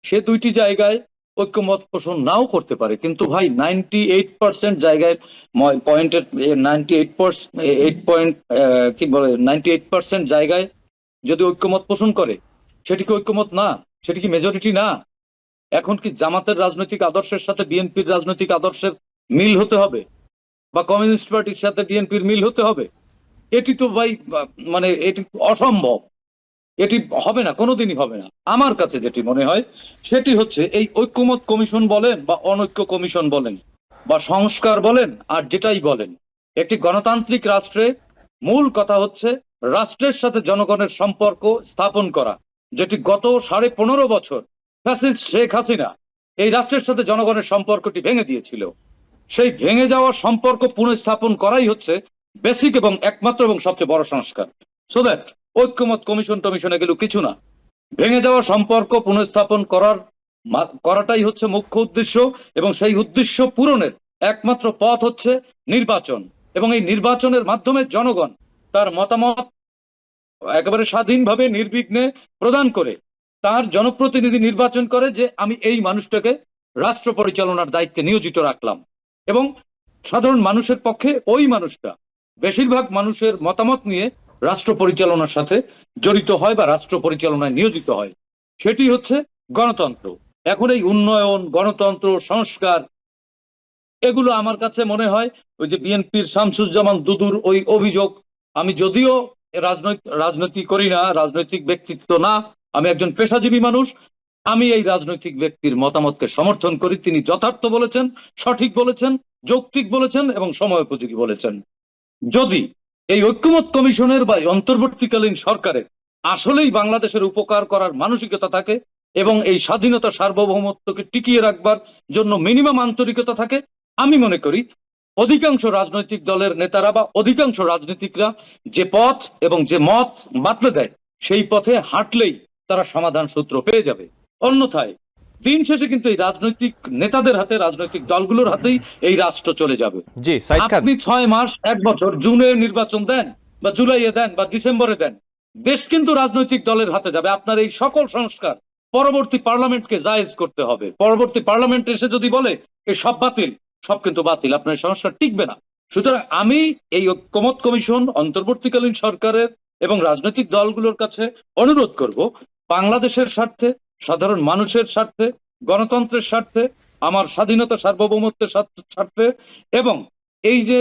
সে 2টি জায়গায় ঐক্যমত পোষণ নাও করতে পারে, কিন্তু ভাই 98% জায়গায় পয়েন্টের 98% কি বলে 98% জায়গায় যদি ঐক্যমত পোষণ করে, সেটি কি ঐক্যমত না? সেটি কি মেজরিটি না? এখন কি জামাতের রাজনৈতিক আদর্শের সাথে বিএনপির রাজনৈতিক আদর্শের মিল হতে হবে, বা কমিউনিস্ট পার্টির সাথে বিএনপির মিল হতে হবে? এটি তো ভাই মানে এটি অসম্ভব, এটি হবে না, কোনোদিনই হবে না। আমার কাছে যেটি মনে হয় সেটি হচ্ছে এই ঐক্যমত কমিশন বলেন বা অনৈক্য কমিশন বলেন বা সংস্কার বলেন আর যেটাই বলেন, একটি গণতান্ত্রিক রাষ্ট্রে মূল কথা হচ্ছে রাষ্ট্রের সাথে জনগণের সম্পর্ক স্থাপন করা, যেটি গত 15.5 বছর ফ্যাসিস্ট শেখ হাসিনা এই রাষ্ট্রের সাথে জনগণের সম্পর্কটি ভেঙে দিয়েছিল। সেই ভেঙে যাওয়া সম্পর্ক পুনঃস্থাপন করাই হচ্ছে বেসিক এবং একমাত্র এবং সবচেয়ে বড় সংস্কার। সো দ্যাট ঐক্যমত কমিশন টমিশনে গেল কিছু না, ভেঙে যাওয়া সম্পর্ক পুনঃস্থাপন করাটাই হচ্ছে মুখ্য উদ্দেশ্য, এবং সেই উদ্দেশ্য পূরণের একমাত্র পথ হচ্ছে নির্বাচন, এবং এই নির্বাচনের মাধ্যমে জনগণ তার মতামত একেবারে স্বাধীনভাবে নির্বিঘ্নে প্রদান করে তার জনপ্রতিনিধি নির্বাচন করে যে আমি এই মানুষটাকে রাষ্ট্র পরিচালনার দায়িত্বে নিয়োজিত রাখলাম, এবং সাধারণ মানুষের পক্ষে ওই মানুষটা বেশিরভাগ মানুষের মতামত নিয়ে রাষ্ট্র পরিচালনার সাথে জড়িত হয় বা রাষ্ট্র পরিচালনায় নিয়োজিত হয়। সেটি হচ্ছে গণতন্ত্র। এখন এই উন্নয়ন, গণতন্ত্র, সংস্কার, এগুলো আমার কাছে মনে হয় ওই যে বিএনপির শামসুজ্জামান দুদুর ওই অভিযোগ, আমি যদিও রাজনীতি করি না, রাজনৈতিক ব্যক্তিত্ব না, আমি একজন পেশাজীবী মানুষ, আমি এই রাজনৈতিক ব্যক্তির মতামতকে সমর্থন করি। তিনি যথার্থ বলেছেন, সঠিক বলেছেন, যৌক্তিক বলেছেন এবং সময়োপযোগী বলেছেন। যদি এই ঐক্যমত কমিশনের বা অন্তর্বর্তীকালীন সরকারের আসলেই বাংলাদেশের উপকার করার মানসিকতা থাকে এবং এই স্বাধীনতা সার্বভৌমত্বকে টিকিয়ে রাখবার জন্য মিনিমাম আন্তরিকতা থাকে, আমি মনে করি অধিকাংশ রাজনৈতিক দলের নেতারা বা অধিকাংশ রাজনীতিকরা যে পথ এবং যে মত বাতলে দেয় সেই পথে হাঁটলেই তারা সমাধান সূত্র পেয়ে যাবে। অন্যথায় দিন শেষে কিন্তু এই রাজনৈতিক নেতাদের হাতে, রাজনৈতিক দলগুলোর হাতেই এই রাষ্ট্র চলে যাবে। জি সাইদ খান, আপনি 6 মাস, 1 বছর, জুনে নির্বাচন দেন বা জুলাইয়ে দেন বা ডিসেম্বরে দেন, দেশ কিন্তু রাজনৈতিক দলের হাতে যাবে। আপনার এই সকল সংস্কার পরবর্তী পার্লামেন্টকে জায়েজ করতে হবে। পরবর্তী পার্লামেন্ট এসে যদি বলে এই সব বাতিল, সব কিন্তু বাতিল, আপনার এই সংস্কার টিকবে না। সুতরাং আমি এই ঐক্যমত কমিশন, অন্তর্বর্তীকালীন সরকারের এবং রাজনৈতিক দলগুলোর কাছে অনুরোধ করব, বাংলাদেশের স্বার্থে, সাধারণ মানুষের স্বার্থে, গণতন্ত্রের স্বার্থে, আমার স্বাধীনতা সার্বভৌমত্বের স্বার্থে, এবং এই যে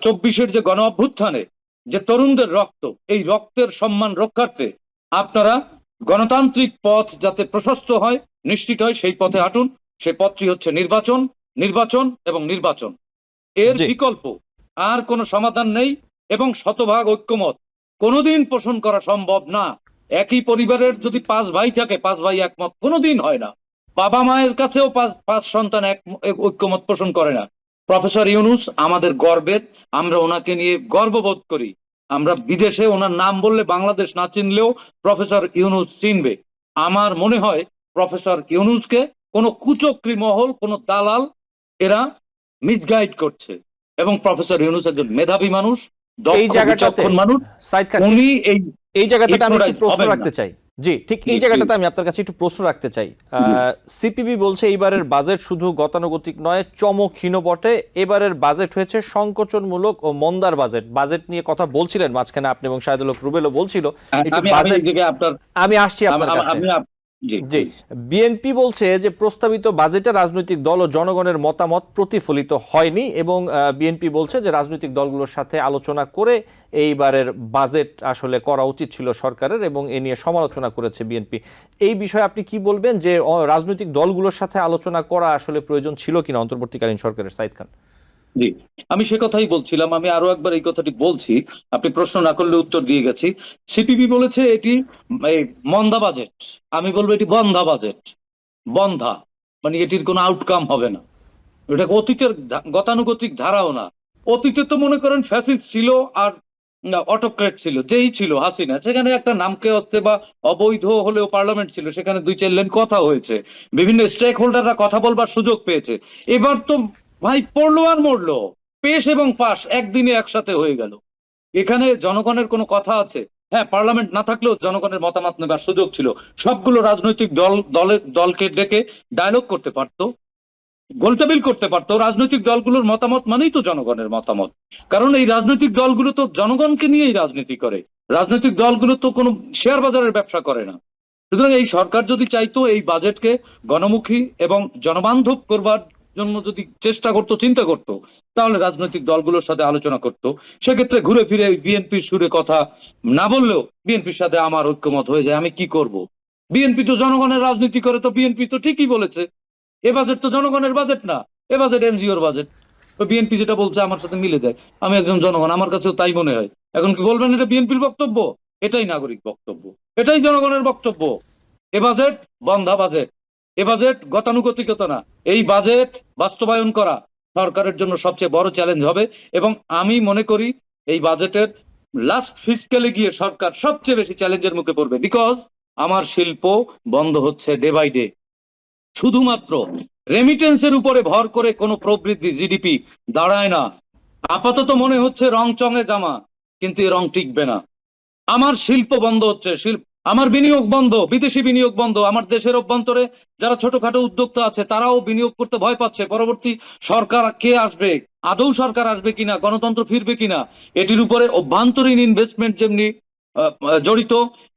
24-এর যে গণ অভ্যুত্থানে যে তরুণদের রক্ত, এই রক্তের সম্মান রক্ষার্থে আপনারা গণতান্ত্রিক পথ যাতে প্রশস্ত হয়, নিশ্চিত হয়, সেই পথে হাঁটুন। সেই পথটি হচ্ছে নির্বাচন, নির্বাচন এবং নির্বাচন। এর জি। বিকল্প আর কোনো সমাধান নেই, এবং শতভাগ ঐক্যমত কোনোদিন পোষণ করা সম্ভব না। একই পরিবারের যদি 5 ভাই থাকে, 5 ভাই একমত কোনোদিন হয় না। বাবা মায়ের কাছেও 5 সন্তান ঐক্যমত পোষণ করে না। প্রফেসর ইউনূস আমাদের গর্বের, আমরা ওনাকে নিয়ে গর্ববোধ করি। আমরা বিদেশে ওনার নাম বললে বাংলাদেশ না চিনলেও প্রফেসর ইউনূস চিনবে। আমার মনে হয় প্রফেসর ইউনূসকে কোনো কুচক্রী মহল, কোনো দালাল এরা মিসগাইড করছে, এবং প্রফেসর ইউনূস একজন মেধাবী মানুষ, এই দক্ষ জায়গাটাতে বিচক্ষণ মানুষ। সাইদ খান, উনি এই জায়গাটাতে আমি একটু hypnotize প্রশ্ন হবেন রাখতে না। চাই। জি, ঠিক এই জি, জায়গাটাতে আমি আপনার কাছে একটু প্রশ্ন রাখতে চাই। সিপিবি বলছে এইবারের বাজেট শুধু গতানুগতিক নয়, চমকহীন বটে। এবারের বাজেট হয়েছে সংকোচনমূলক ও মন্দার বাজেট। বাজেট নিয়ে কথা বলছিলেন মাঝখানে আপনি, এবং শাহেদুল হক রুবেলও বলছিল একটু বাজেট। আমি আসছি আপনার কাছে। জি, বিএনপি বলছে যে প্রস্তাবিত বাজেটে রাজনৈতিক দল ও জনগণের মতামত প্রতিফলিত হয়নি, এবং বিএনপি বলছে যে রাজনৈতিক দলগুলোর সাথে আলোচনা করে এইবারের বাজেট আসলে করা উচিত ছিল সরকারের, এবং এ নিয়ে সমালোচনা করেছে বিএনপি। এই বিষয়ে আপনি কি বলবেন, যে রাজনৈতিক দলগুলোর সাথে আলোচনা করা আসলে প্রয়োজন ছিল কিনা অন্তর্বর্তীকালীন সরকারের? সাইদ খান। জি, আমি সে কথাই বলছিলাম। আমি আরো একবার এই কথাটি বলছি, আপনি প্রশ্ন না করলে উত্তর দিয়ে গেছি। সিপিবি বলেছে এটি মন্দা বাজেট, আমি বলবো এটি বন্ধা বাজেট। বন্ধা মানে এটির কোনো আউটকাম হবে না। এটা অতীতের গতানুগতিক ধারাও না। অতীতে তো মনে করেন ফ্যাসিস্ট ছিল আর অটোক্রেট ছিল, যেই ছিল হাসিনা, সেখানে একটা নামকে অস্তে বা অবৈধ হলেও পার্লামেন্ট ছিল, সেখানে 2-4 লাইন কথা হয়েছে, বিভিন্ন স্টেক হোল্ডাররা কথা বলবার সুযোগ পেয়েছে। এবার তো ভাই পড়লো আর মরলো, পেশ এবং পাশ একদিনে একসাথে হয়ে গেল। এখানে জনগণের কোনো কথা আছে? হ্যাঁ, পার্লামেন্ট না থাকলেও জনগণের মতামত নেবার সুযোগ ছিল। সবগুলো রাজনৈতিক দলকে ডেকে ডায়লগ করতে পারতো, গোলটেবিল করতে পারতো। রাজনৈতিক দলগুলোর মতামত মানেই তো জনগণের মতামত, কারণ এই রাজনৈতিক দলগুলো তো জনগণকে নিয়েই রাজনীতি করে। রাজনৈতিক দলগুলো তো কোনো শেয়ার বাজারের ব্যবসা করে না। সুতরাং এই সরকার যদি চাইতো এই বাজেটকে গণমুখী এবং জনবান্ধব করবার জন্য যদি চেষ্টা করতো, চিন্তা করতো, তাহলে রাজনৈতিক দলগুলোর সাথে আলোচনা করতো। সেক্ষেত্রে ঘুরে ফিরে বিএনপির সুরে কথা না বললেও বিএনপির সাথে আমার ঐক্যমত হয়ে যায়। আমি কি করব? বিএনপি তো জনগণের রাজনীতি করে, তো বিএনপি তো ঠিকই বলেছে। এ বাজেট তো জনগণের বাজেট না, এ বাজেট এনজিওর বাজেট। বিএনপি যেটা বলছে আমার সাথে মিলে যায়। আমি একজন জনগণ, আমার কাছেও তাই মনে হয়। এখন কি বলবেন এটা বিএনপির বক্তব্য? এটাই নাগরিক বক্তব্য, এটাই জনগণের বক্তব্য। এ বাজেট বন্ধা বাজেট, এ বাজেট গতানুগতিকতা না। এই বাজেট বাস্তবায়ন করা সরকারের জন্য সবচেয়ে বড় চ্যালেঞ্জ হবে। এবং আমি মনে করি এই বাজেটের লাস্ট ফিসক্যালে গিয়ে সরকার সবচেয়ে বেশি চ্যালেঞ্জের মুখে পড়বে। বিকজ আমার শিল্প বন্ধ হচ্ছে ডে বাই ডে। শুধুমাত্র রেমিটেন্সের উপরে ভর করে কোনো প্রবৃদ্ধি, জিডিপি দাঁড়ায় না। আপাতত মনে হচ্ছে রং চঙে জামা, কিন্তু এ রং টিকবে না। আমার শিল্প বন্ধ হচ্ছে, আমার বিনিয়োগ বন্ধ, বিদেশি বিনিয়োগ বন্ধ। আমার দেশের অভ্যন্তরে যারা ছোটখাটো উদ্যোক্তা আছে তারাও বিনিয়োগ করতে ভয় পাচ্ছে। পরবর্তী সরকার কে আসবে, আদৌ সরকার আসবে কিনা, গণতন্ত্র ফিরবে কিনা, এটির উপরে অভ্যন্তরীণ ইনভেস্টমেন্ট যেমনি জড়িত,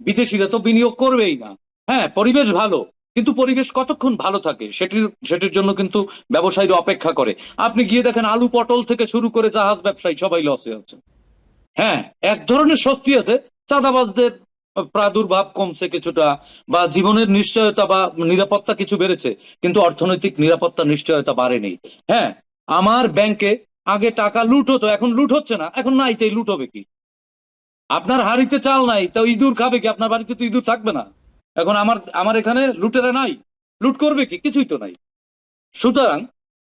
বিদেশিরা তো বিনিয়োগ করবেই না। হ্যাঁ, পরিবেশ ভালো, কিন্তু পরিবেশ কতক্ষণ ভালো থাকে সেটির জন্য কিন্তু ব্যবসায়ীরা অপেক্ষা করে। আপনি গিয়ে দেখেন আলু পটল থেকে শুরু করে জাহাজ ব্যবসায়ী সবাই লসে আছে। হ্যাঁ, এক ধরনের স্বস্তি আছে, চাঁদাবাজদের প্রাদুর্ভাব কমছে কিছুটা, বা জীবনের নিশ্চয়তা বা নিরাপত্তা কিছু বেড়েছে, কিন্তু অর্থনৈতিক নিরাপত্তা নিশ্চয়তা বাড়েনি। হ্যাঁ, আমার ব্যাংকে আগে টাকা লুট হতো, এখন লুট হচ্ছে না। এখন নাই, তাই লুট হবে কি? আপনার হাড়িতে চাল নাই, তো ইঁদুর খাবে কি? আপনার বাড়িতে তো ইঁদুর থাকবে না। এখন আমার এখানে লুটেরা নাই, লুট করবে কি? কিছুই তো নাই। সুতরাং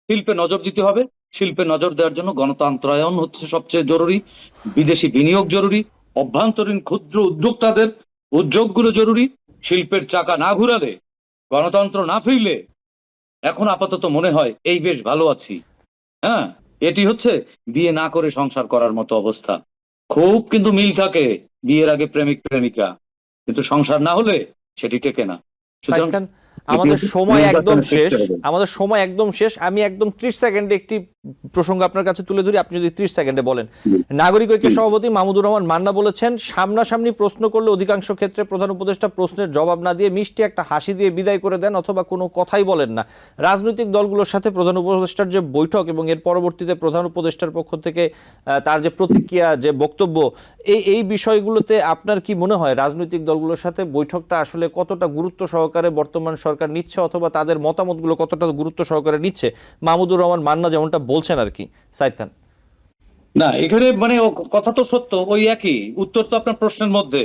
শিল্পে নজর দিতে হবে। শিল্পে নজর দেওয়ার জন্য গণতন্ত্রায়ন হচ্ছে সবচেয়ে জরুরি, বিদেশি বিনিয়োগ জরুরি, অভ্যন্তরীণ ক্ষুদ্র উদ্যোক্তাদের উদ্যোগগুলো জরুরি। শিল্পের চাকা না ঘুরালে, গণতন্ত্র না ফিরলে, এখন আপাতত মনে হয় এই বেশ ভালো আছি। হ্যাঁ, এটি হচ্ছে বিয়ে না করে সংসার করার মতো অবস্থা। খুব কিন্তু মিল থাকে বিয়ের আগে প্রেমিক প্রেমিকা, কিন্তু সংসার না হলে সেটি টেকে না। সাইদ খান, আমাদের সময় একদম শেষ, আমি একদম 30 সেকেন্ডে একটি প্রসঙ্গ আপনার কাছে তুলে ধরি, আপনি যদি 30 সেকেন্ডে বলেন। নাগরিক ঐক্যের সভাপতি মাহমুদুর রহমান মান্না বলেছেন, সামনাসামনি প্রশ্ন করলে অধিকাংশ ক্ষেত্রে প্রধান উপদেষ্টা প্রশ্নের জবাব না দিয়ে মিষ্টি একটা হাসি দিয়ে বিদায় করে দেন, অথবা কোনো কথাই বলেন না। রাজনৈতিক দলগুলোর সাথে প্রধান উপদেষ্টার যে বৈঠক এবং এর পরবর্তীতে প্রধান উপদেষ্টার পক্ষ থেকে তার যে প্রতিক্রিয়া, যে বক্তব্য, এই বিষয়গুলোতে আপনার কি মনে হয় রাজনৈতিক দলগুলোর সাথে বৈঠকটা আসলে কতটা গুরুত্ব সহকারে বর্তমান সরকার নিচ্ছে, অথবা তাদের মতামতগুলো কতটা গুরুত্ব সহকারে নিচ্ছে? মাহমুদুর রহমান মান্না যেমনটা বলছেন আর কি। সাইদ খান। না, এখানে মানে কথা তো সত্য, ওই একই উত্তর তো আপনার প্রশ্নের মধ্যে।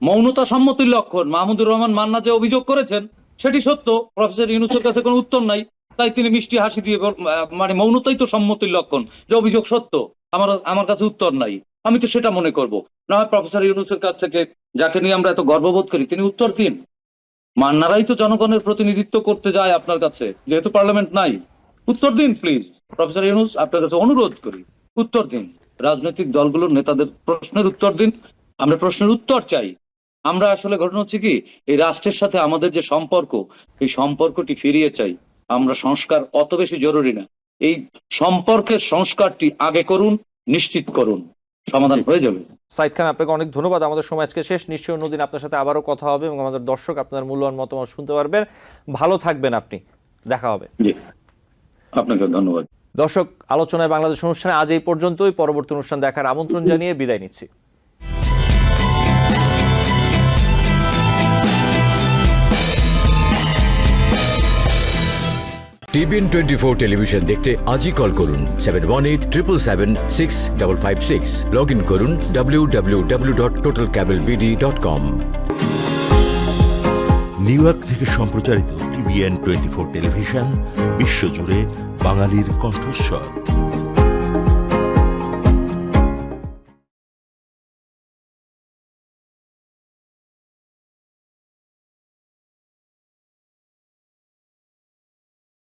মৌনতা সম্মতির লক্ষণ। মাহমুদুর রহমান মান্না যে অভিযোগ করেছেন সেটি সত্য, প্রফেসর ইউনূসের কাছে কোনো উত্তর নাই, তাই তিনি মিষ্টি হাসি দিয়ে, মানে মৌনতাই তো সম্মতির লক্ষণ, যে অভিযোগ সত্য, আমার কাছে উত্তর নাই। আমি তো সেটা মনে করব। না হয় প্রফেসর ইউনূসের কাছ থেকে, যাকে নিয়ে আমরা এত গর্ববোধ করি, তিনি উত্তর দিন। মান্নারাই তো জনগণের প্রতিনিধিত্ব করতে যায় আপনার কাছে, যেহেতু পার্লামেন্ট নাই। উত্তর দিন প্লিজ প্রফেসর ইউনূস, আপনার কাছে অনুরোধ করি, উত্তর দিন। রাজনৈতিক দলগুলোর নেতাদের প্রশ্নের উত্তর দিন। আমরা প্রশ্নের উত্তর চাই। আমরা আসলে ঘটনা হচ্ছে কি, এই রাষ্ট্রের সাথে আমাদের যে সম্পর্ক, এই সম্পর্কটি ফিরিয়ে চাই আমরা। সংস্কার অত বেশি জরুরি না, এই সম্পর্কের সংস্কারটি আগে করুন, নিশ্চিত করুন, সমাধান হয়ে যাবে। সাইদ খান, আপনাকে অনেক ধন্যবাদ। আমাদের সময় আজকে শেষ। নিশ্চয়ই অন্যদিন আপনার সাথে আবারও কথা হবে এবং আমাদের দর্শক আপনার মূল্যবান মতামত শুনতে পারবেন। ভালো থাকবেন আপনি, দেখা হবে। জি, আপনাকে ধন্যবাদ। দর্শক, আলোচনায় বাংলাদেশ অনুষ্ঠানে আজ এই পর্যন্তই। পরবর্তী অনুষ্ঠান দেখার আমন্ত্রণ জানিয়ে বিদায় নিচ্ছি। TBN 24 টেলিভিশন দেখতে আজই কল করুন 7187776556। লগ ইন করুন www.totalcablebd.com। নিউ ইয়র্ক থেকে সম্প্রচারিত TBN 24 টেলিভিশন বিশ্বজুড়ে বাঙালির কণ্ঠস্বর।